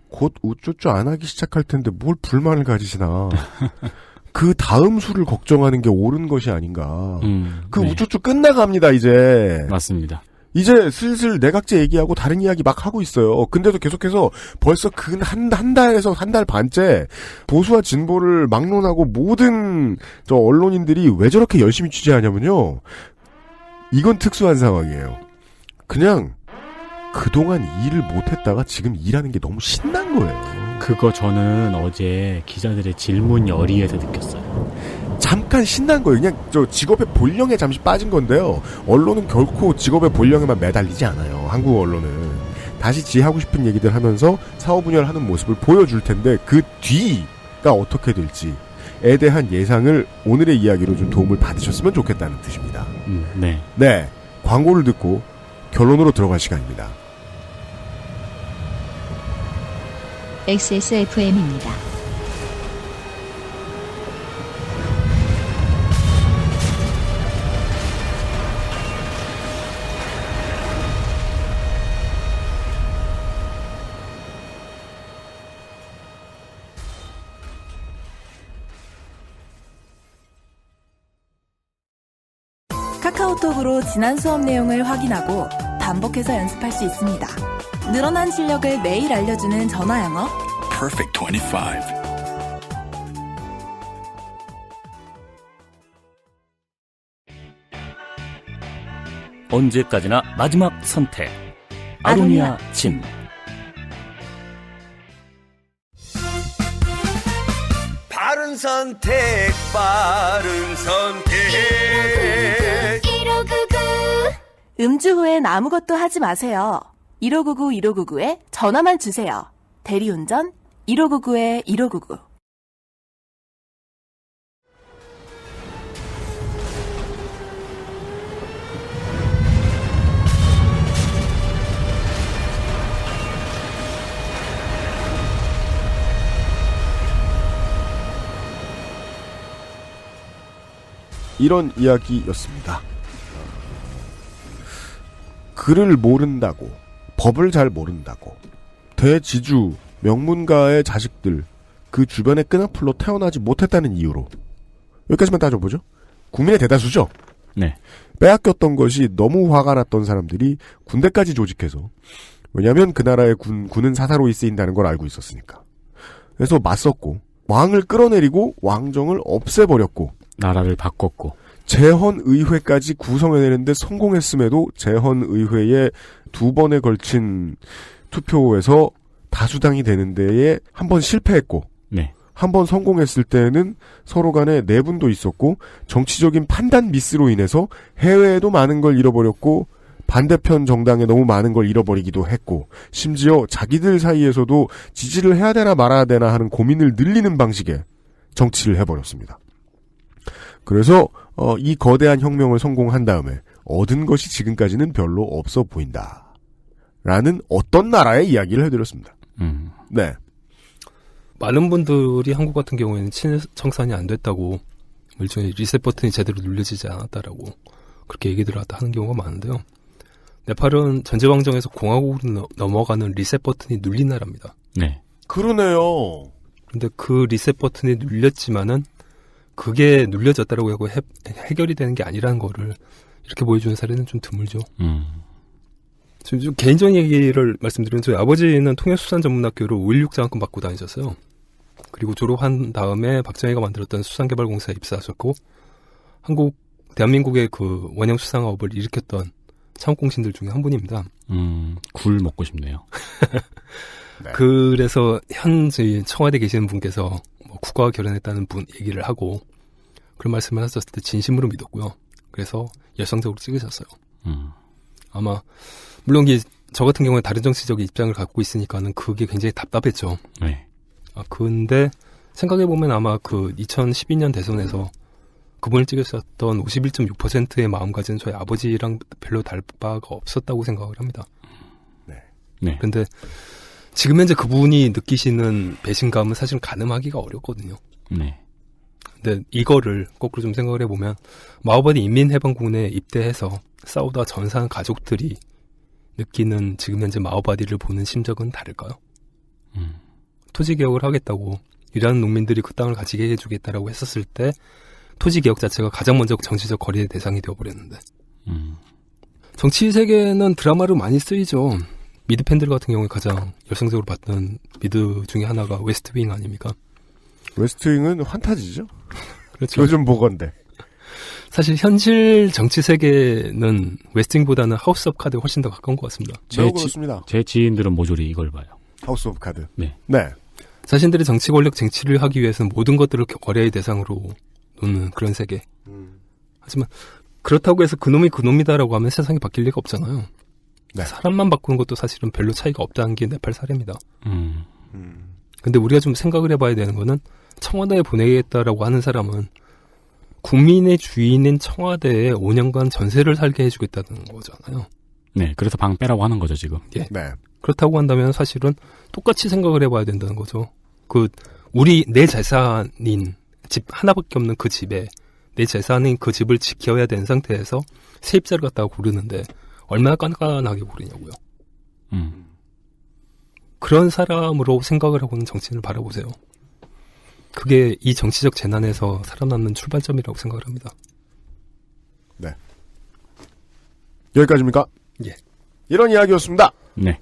곧 우쭈쭈 안 하기 시작할 텐데 뭘 불만을 가지시나. 그 다음 수를 걱정하는 게 옳은 것이 아닌가. 네. 우쭈쭈 끝나갑니다, 이제. 맞습니다. 이제 슬슬 내각제 얘기하고 다른 이야기 막 하고 있어요. 근데도 계속해서 벌써 한 달에서 한 달 반째 보수와 진보를 막론하고 모든 언론인들이 왜 저렇게 열심히 취재하냐면요. 이건 특수한 상황이에요. 그냥 그동안 일을 못했다가 지금 일하는 게 너무 신난 거예요. 그거 저는 어제 기자들의 질문 열의에서 느꼈어요. 잠깐 신난 거예요. 그냥 직업의 본령에 잠시 빠진 건데요. 언론은 결코 직업의 본령에만 매달리지 않아요. 한국 언론은. 다시 지 하고 싶은 얘기들 하면서 사후 분열하는 모습을 보여줄 텐데 그 뒤가 어떻게 될지에 대한 예상을 오늘의 이야기로 좀 도움을 받으셨으면 좋겠다는 뜻입니다. 네. 네. 광고를 듣고 결론으로 들어갈 시간입니다. XSFM입니다. 카카오톡으로 지난 수업 내용을 확인하고 반복해서 연습할 수 있습니다. 늘어난 실력을 매일 알려주는 전화 영어. Perfect 25. 언제까지나 마지막 선택. 아로니아 침. 바로 바른 선택, 바른 선택. 1599. 음주 후엔 아무것도 하지 마세요. 1599-1599에 전화만 주세요. 대리운전 1599-1599. 이런 이야기였습니다. 글을 모른다고, 법을 잘 모른다고, 대지주, 명문가의 자식들, 그 주변의 끈앞풀로 태어나지 못했다는 이유로 여기까지만 따져보죠. 국민의 대다수죠. 네. 빼앗겼던 것이 너무 화가 났던 사람들이 군대까지 조직해서, 왜냐하면 그 나라의 군은 사사로이 쓰인다는 걸 알고 있었으니까. 그래서 맞섰고 왕을 끌어내리고 왕정을 없애버렸고 나라를 바꿨고 재헌의회까지 구성해내는데 성공했음에도 재헌의회의 2번에 걸친 투표에서 다수당이 되는 데에 한 번 실패했고 네. 한 번 성공했을 때는 서로 간에 내분도 있었고 정치적인 판단 미스로 인해서 해외에도 많은 걸 잃어버렸고 반대편 정당에 너무 많은 걸 잃어버리기도 했고 심지어 자기들 사이에서도 지지를 해야 되나 말아야 되나 하는 고민을 늘리는 방식의 정치를 해버렸습니다. 그래서 이 거대한 혁명을 성공한 다음에 얻은 것이 지금까지는 별로 없어 보인다. 라는 어떤 나라의 이야기를 해드렸습니다. 네. 많은 분들이 한국 같은 경우에는 친청산이 안 됐다고 일종의 리셋 버튼이 제대로 눌려지지 않았다라고 그렇게 얘기들을 하는 경우가 많은데요. 네팔은 전제왕정에서 공화국으로 넘어가는 리셋 버튼이 눌린 나라입니다. 네. 그러네요. 근데 그 리셋 버튼이 눌렸지만은 그게 눌려졌다라고 하고 해결이 되는 게 아니라는 거를 이렇게 보여주는 사례는 좀 드물죠. 좀 개인적인 얘기를 말씀드리면 저희 아버지는 통일수산전문학교를 5.16 장학금 받고 다니셨어요. 그리고 졸업한 다음에 박정희가 만들었던 수산개발공사에 입사하셨고 대한민국의 그 원형 수상업을 일으켰던 창업공신들 중에 한 분입니다. 굴 먹고 싶네요. 네. 그래서 현재 청와대 계시는 분께서 국가와 결연했다는 분 얘기를 하고 그런 말씀을 하셨을 때 진심으로 믿었고요. 그래서 열성적으로 찍으셨어요. 아마 물론 저 같은 경우에 다른 정치적인 입장을 갖고 있으니까는 그게 굉장히 답답했죠. 네. 근데 생각해보면 아마 그 2012년 대선에서 그분을 찍으셨던 51.6%의 마음가짐은 저희 아버지랑 별로 다를 바가 없었다고 생각을 합니다. 네. 그런데 지금 현재 그분이 느끼시는 배신감은 사실 가늠하기가 어렵거든요. 네. 근데 이거를 거꾸로 좀 생각을 해보면 마오바디 인민해방군에 입대해서 싸우다 전사한 가족들이 느끼는 지금 현재 마오바디를 보는 심정은 다를까요? 토지개혁을 하겠다고 일하는 농민들이 그 땅을 가지게 해주겠다라고 했었을 때 토지개혁 자체가 가장 먼저 정치적 거리의 대상이 되어버렸는데 정치 세계는 드라마로 많이 쓰이죠. 미드 팬들 같은 경우에 가장 열성적으로 봤던 미드 중에 하나가 웨스트윙 아닙니까? 웨스트윙은 환타지죠. 그렇죠. 요즘 보건데. 사실 현실 정치 세계는 웨스팅보다는 하우스 오브 카드에 훨씬 더 가까운 것 같습니다. 제 지인들은 모조리 이걸 봐요. 하우스 오브 카드. 네. 네. 자신들의 정치 권력 쟁취를 하기 위해서는 모든 것들을 거래의 대상으로 놓는 그런 세계. 하지만 그렇다고 해서 그놈이 그놈이다라고 하면 세상이 바뀔 리가 없잖아요. 네. 사람만 바꾸는 것도 사실은 별로 차이가 없다는 게 네팔 사례입니다. 근데 우리가 좀 생각을 해봐야 되는 거는 청와대에 보내겠다라고 하는 사람은 국민의 주인인 청와대에 5년간 전세를 살게 해주겠다는 거잖아요. 네, 그래서 방 빼라고 하는 거죠, 지금. 예. 네. 그렇다고 한다면 사실은 똑같이 생각을 해봐야 된다는 거죠. 내 재산인 집 하나밖에 없는 그 집에 내 재산인 그 집을 지켜야 되는 상태에서 세입자를 갖다가 고르는데 얼마나 깐깐하게 고르냐고요. 그런 사람으로 생각을 하고는 정치인을 바라보세요. 그게 이 정치적 재난에서 살아남는 출발점이라고 생각을 합니다. 네. 여기까지입니까? 예. 이런 이야기였습니다. 네.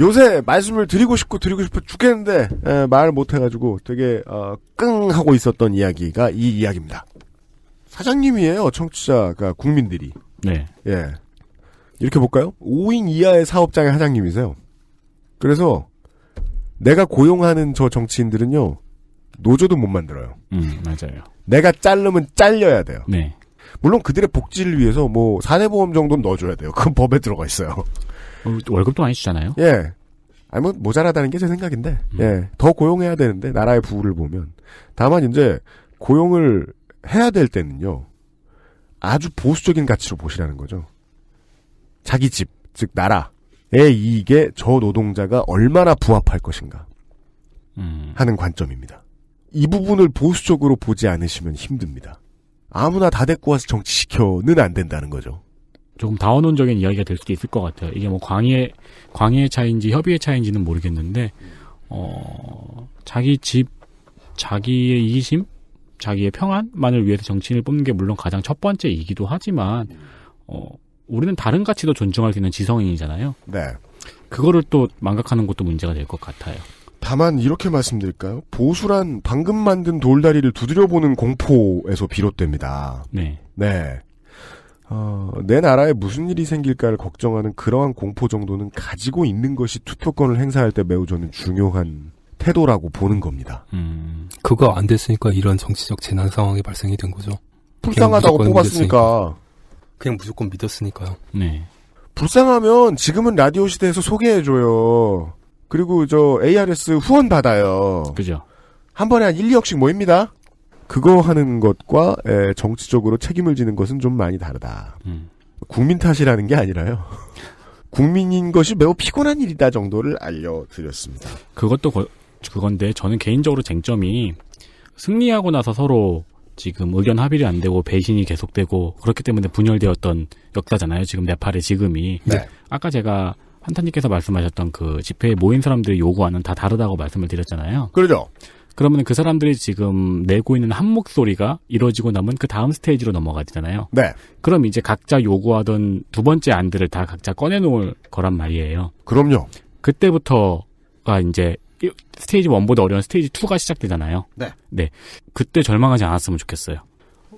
요새 말씀을 드리고 싶어 죽겠는데 말 못해가지고 되게 끙 하고 있었던 이야기가 이 이야기입니다. 사장님이에요. 청취자가 국민들이. 네. 예. 이렇게 볼까요? 5인 이하의 사업장의 사장님이세요. 그래서 내가 고용하는 저 정치인들은요. 노조도 못 만들어요. 맞아요. 내가 자르면 잘려야 돼요. 네. 물론 그들의 복지를 위해서 뭐 사내보험 정도는 넣어줘야 돼요. 그건 법에 들어가 있어요. 월급도 많이 주잖아요. 예. 아니 뭐 모자라다는 게 제 생각인데, 예, 더 고용해야 되는데 나라의 부를 보면 다만 이제 고용을 해야 될 때는요 아주 보수적인 가치로 보시라는 거죠. 자기 집, 즉 나라의 이익에 저 노동자가 얼마나 부합할 것인가 하는 관점입니다. 이 부분을 보수적으로 보지 않으시면 힘듭니다. 아무나 다 데리고 와서 정치시켜는 안 된다는 거죠. 조금 다원론적인 이야기가 될 수도 있을 것 같아요. 이게 뭐 광의의 차이인지 협의의 차이인지는 모르겠는데, 자기 집, 자기의 이기심, 자기의 평안만을 위해서 정치인을 뽑는 게 물론 가장 첫 번째이기도 하지만, 우리는 다른 가치도 존중할 수 있는 지성인이잖아요. 네. 그거를 또 망각하는 것도 문제가 될 것 같아요. 다만 이렇게 말씀드릴까요? 보수란 방금 만든 돌다리를 두드려보는 공포에서 비롯됩니다. 네. 네. 내 나라에 무슨 일이 생길까를 걱정하는 그러한 공포 정도는 가지고 있는 것이 투표권을 행사할 때 매우 저는 중요한 태도라고 보는 겁니다. 그거 안 됐으니까 이런 정치적 재난 상황이 발생이 된 거죠. 불쌍하다고 뽑았으니까. 그냥 무조건 믿었으니까요. 네. 불쌍하면 지금은 라디오 시대에서 소개해줘요. 그리고 저 ARS 후원 받아요. 그죠. 한 번에 한 1, 2억씩 모입니다. 그거 하는 것과 정치적으로 책임을 지는 것은 좀 많이 다르다. 국민 탓이라는 게 아니라요. 국민인 것이 매우 피곤한 일이다 정도를 알려드렸습니다. 그것도 그건데 저는 개인적으로 쟁점이 승리하고 나서 서로 지금 의견 합의를 안 되고 배신이 계속되고 그렇기 때문에 분열되었던 역사잖아요. 지금 네팔의 지금이. 네. 아까 제가 한타님께서 말씀하셨던 그 집회에 모인 사람들의 요구와는 다 다르다고 말씀을 드렸잖아요. 그렇죠. 그러면 그 사람들이 지금 내고 있는 한 목소리가 이루어지고 나면 그 다음 스테이지로 넘어가잖아요. 네. 그럼 이제 각자 요구하던 두 번째 안들을 다 각자 꺼내놓을 거란 말이에요. 그럼요. 그때부터가 이제 스테이지 1보다 어려운 스테이지 2가 시작되잖아요. 네. 네. 그때 절망하지 않았으면 좋겠어요.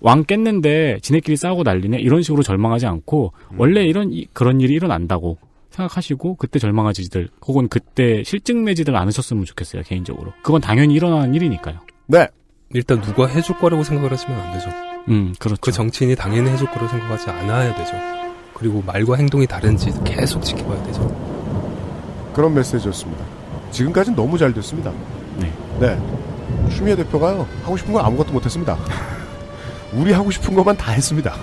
왕 깼는데 지네끼리 싸우고 난리네 이런 식으로 절망하지 않고 원래 그런 일이 일어난다고 생각하시고 그때 절망하지들 혹은 그때 실증 내지들 않으셨으면 좋겠어요. 개인적으로. 그건 당연히 일어나는 일이니까요. 네. 일단 누가 해줄 거라고 생각을 하시면 안 되죠. 그렇죠. 그 정치인이 당연히 해줄 거라고 생각하지 않아야 되죠. 그리고 말과 행동이 다른지 계속 지켜봐야 되죠. 그런 메시지였습니다. 지금까지는 너무 잘 됐습니다. 네. 네. 추미애 대표가요. 하고 싶은 건 아무것도 못했습니다. 우리 하고 싶은 것만 다 했습니다.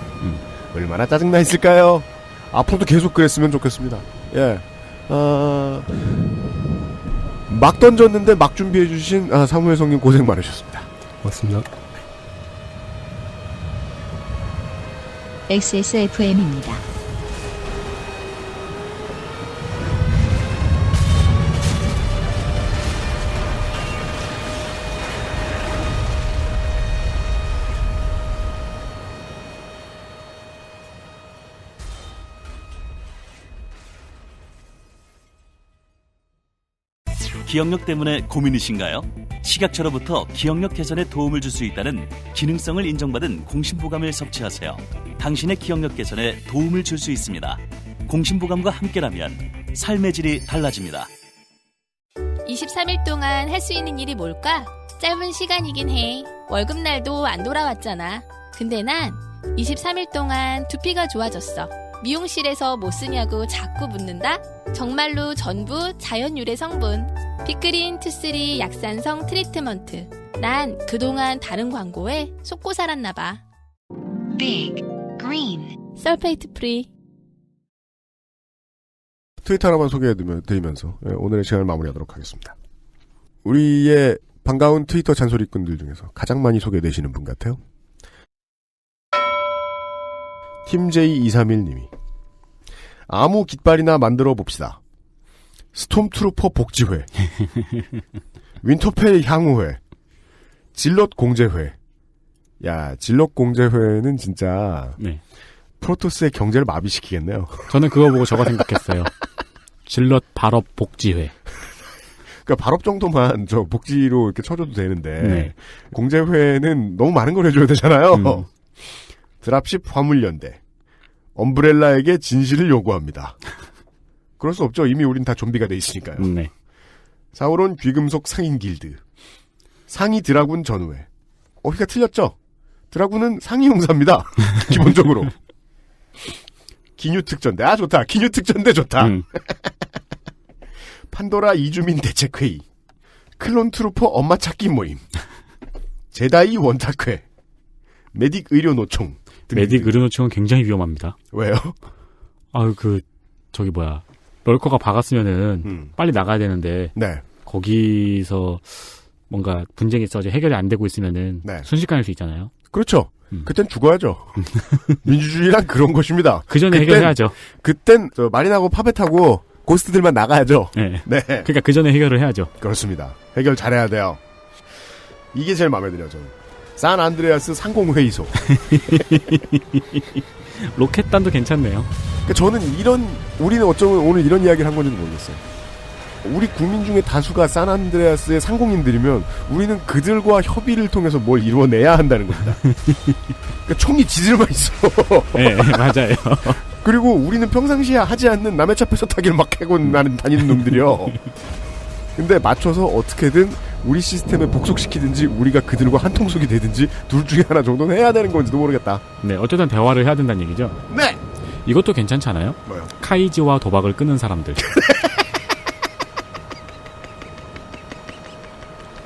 얼마나 짜증나 있을까요? 앞으로도 계속 그랬으면 좋겠습니다. 예. 막 던졌는데 막 준비해주신 사무엘 성님 고생 많으셨습니다. 고맙습니다. XSFM입니다. 기억력 때문에 고민이신가요? 식약처로부터 기억력 개선에 도움을 줄 수 있다는 기능성을 인정받은 공심보감을 섭취하세요. 당신의 기억력 개선에 도움을 줄 수 있습니다. 공심보감과 함께라면 삶의 질이 달라집니다. 23일 동안 할 수 있는 일이 뭘까? 짧은 시간이긴 해. 월급날도 안 돌아왔잖아. 근데 난 23일 동안 두피가 좋아졌어. 미용실에서 뭐 쓰냐고 자꾸 묻는다? 정말로 전부 자연 유래 성분. 빅그린 투쓰리 약산성 트리트먼트. 난 그동안 다른 광고에 속고 살았나봐. Big Green 설페이트 프리. 트위터 하나만 소개해드리면서 오늘의 시간을 마무리하도록 하겠습니다. 우리의 반가운 트위터 잔소리꾼들 중에서 가장 많이 소개되시는 분 같아요. 팀J231님이 아무 깃발이나 만들어 봅시다. 스톰트루퍼 복지회, 윈터펠 향후회, 질럿 공제회. 야, 질럿 공제회는 진짜 네. 프로토스의 경제를 마비시키겠네요. 저는 그거 보고 저거 생각했어요. 질럿 발업 복지회. 그러니까 발업 정도만 저 복지로 이렇게 쳐줘도 되는데 네. 공제회는 너무 많은 걸 해줘야 되잖아요. 드랍십 화물연대, 엄브렐라에게 진실을 요구합니다. 그럴 수 없죠. 이미 우린 다 좀비가 돼 있으니까요. 네. 사우론 귀금속 상인 길드, 상위 드라군 전후회. 그러니까 틀렸죠? 드라군은 상위 용사입니다. 기본적으로. 기뉴특전대. 아, 좋다. 기뉴특전대 좋다. 판도라 이주민 대책회의. 클론 트루퍼 엄마 찾기 모임. 제다이 원탁회. 메딕 의료노총. 메딕 의료노총은 굉장히 위험합니다. 왜요? 럴커가 박았으면은 빨리 나가야 되는데 네. 거기서 뭔가 분쟁이 있어서 해결이 안 되고 있으면은 네. 순식간일 수 있잖아요. 그렇죠. 그땐 죽어야죠. 민주주의란 그런 것입니다. 그 전에 해결해야죠. 그땐 마린하고 파벳하고 고스트들만 나가야죠. 네. 네. 그러니까 그 전에 해결을 해야죠. 그렇습니다. 해결 잘해야 돼요. 이게 제일 마음에 들어요, 저는. 산 안드레아스 상공회의소. 로켓단도 괜찮네요. 그러니까 저는 우리는 어쩌면 오늘 이런 이야기를 한 건지도 모르겠어요. 우리 국민 중에 다수가 산 안드레아스의 상공인들이면 우리는 그들과 협의를 통해서 뭘 이루어내야 한다는 겁니다. 그러니까 총이 지들만 있어. 네, 맞아요. 그리고 우리는 평상시에 하지 않는 남의 차 뺏어 타기를 막 하고 다니는 놈들이요. 근데 맞춰서 어떻게든 우리 시스템에 복속시키든지 우리가 그들과 한통속이 되든지 둘 중에 하나 정도는 해야 되는 건지도 모르겠다. 네, 어쨌든 대화를 해야 된다는 얘기죠. 네. 이것도 괜찮지 않아요? 뭐요? 카이지와 도박을 끄는 사람들.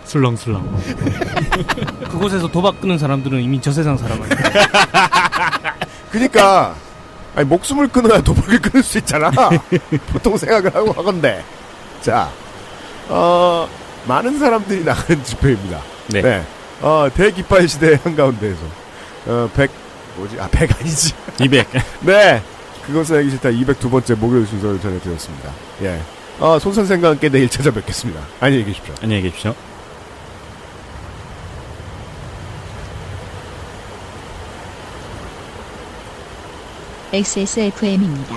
술렁술렁. 그곳에서 도박 끄는 사람들은 이미 저 세상 사람 아니야. 그러니까 목숨을 끊어야 도박을 끊을 수 있잖아. 보통 생각을 하고 하건데. 자, 많은 사람들이 나가는 집회입니다. 네. 네. 대기빨 시대의 한가운데에서 100 아니지. 200. 네. 그것은 알기 싫다 202번째 목요일 순서를 전해드렸습니다. 예. 손 선생과 함께 내일 찾아뵙겠습니다. 안녕히 계십시오. 안녕히 계십시오. XSFM입니다.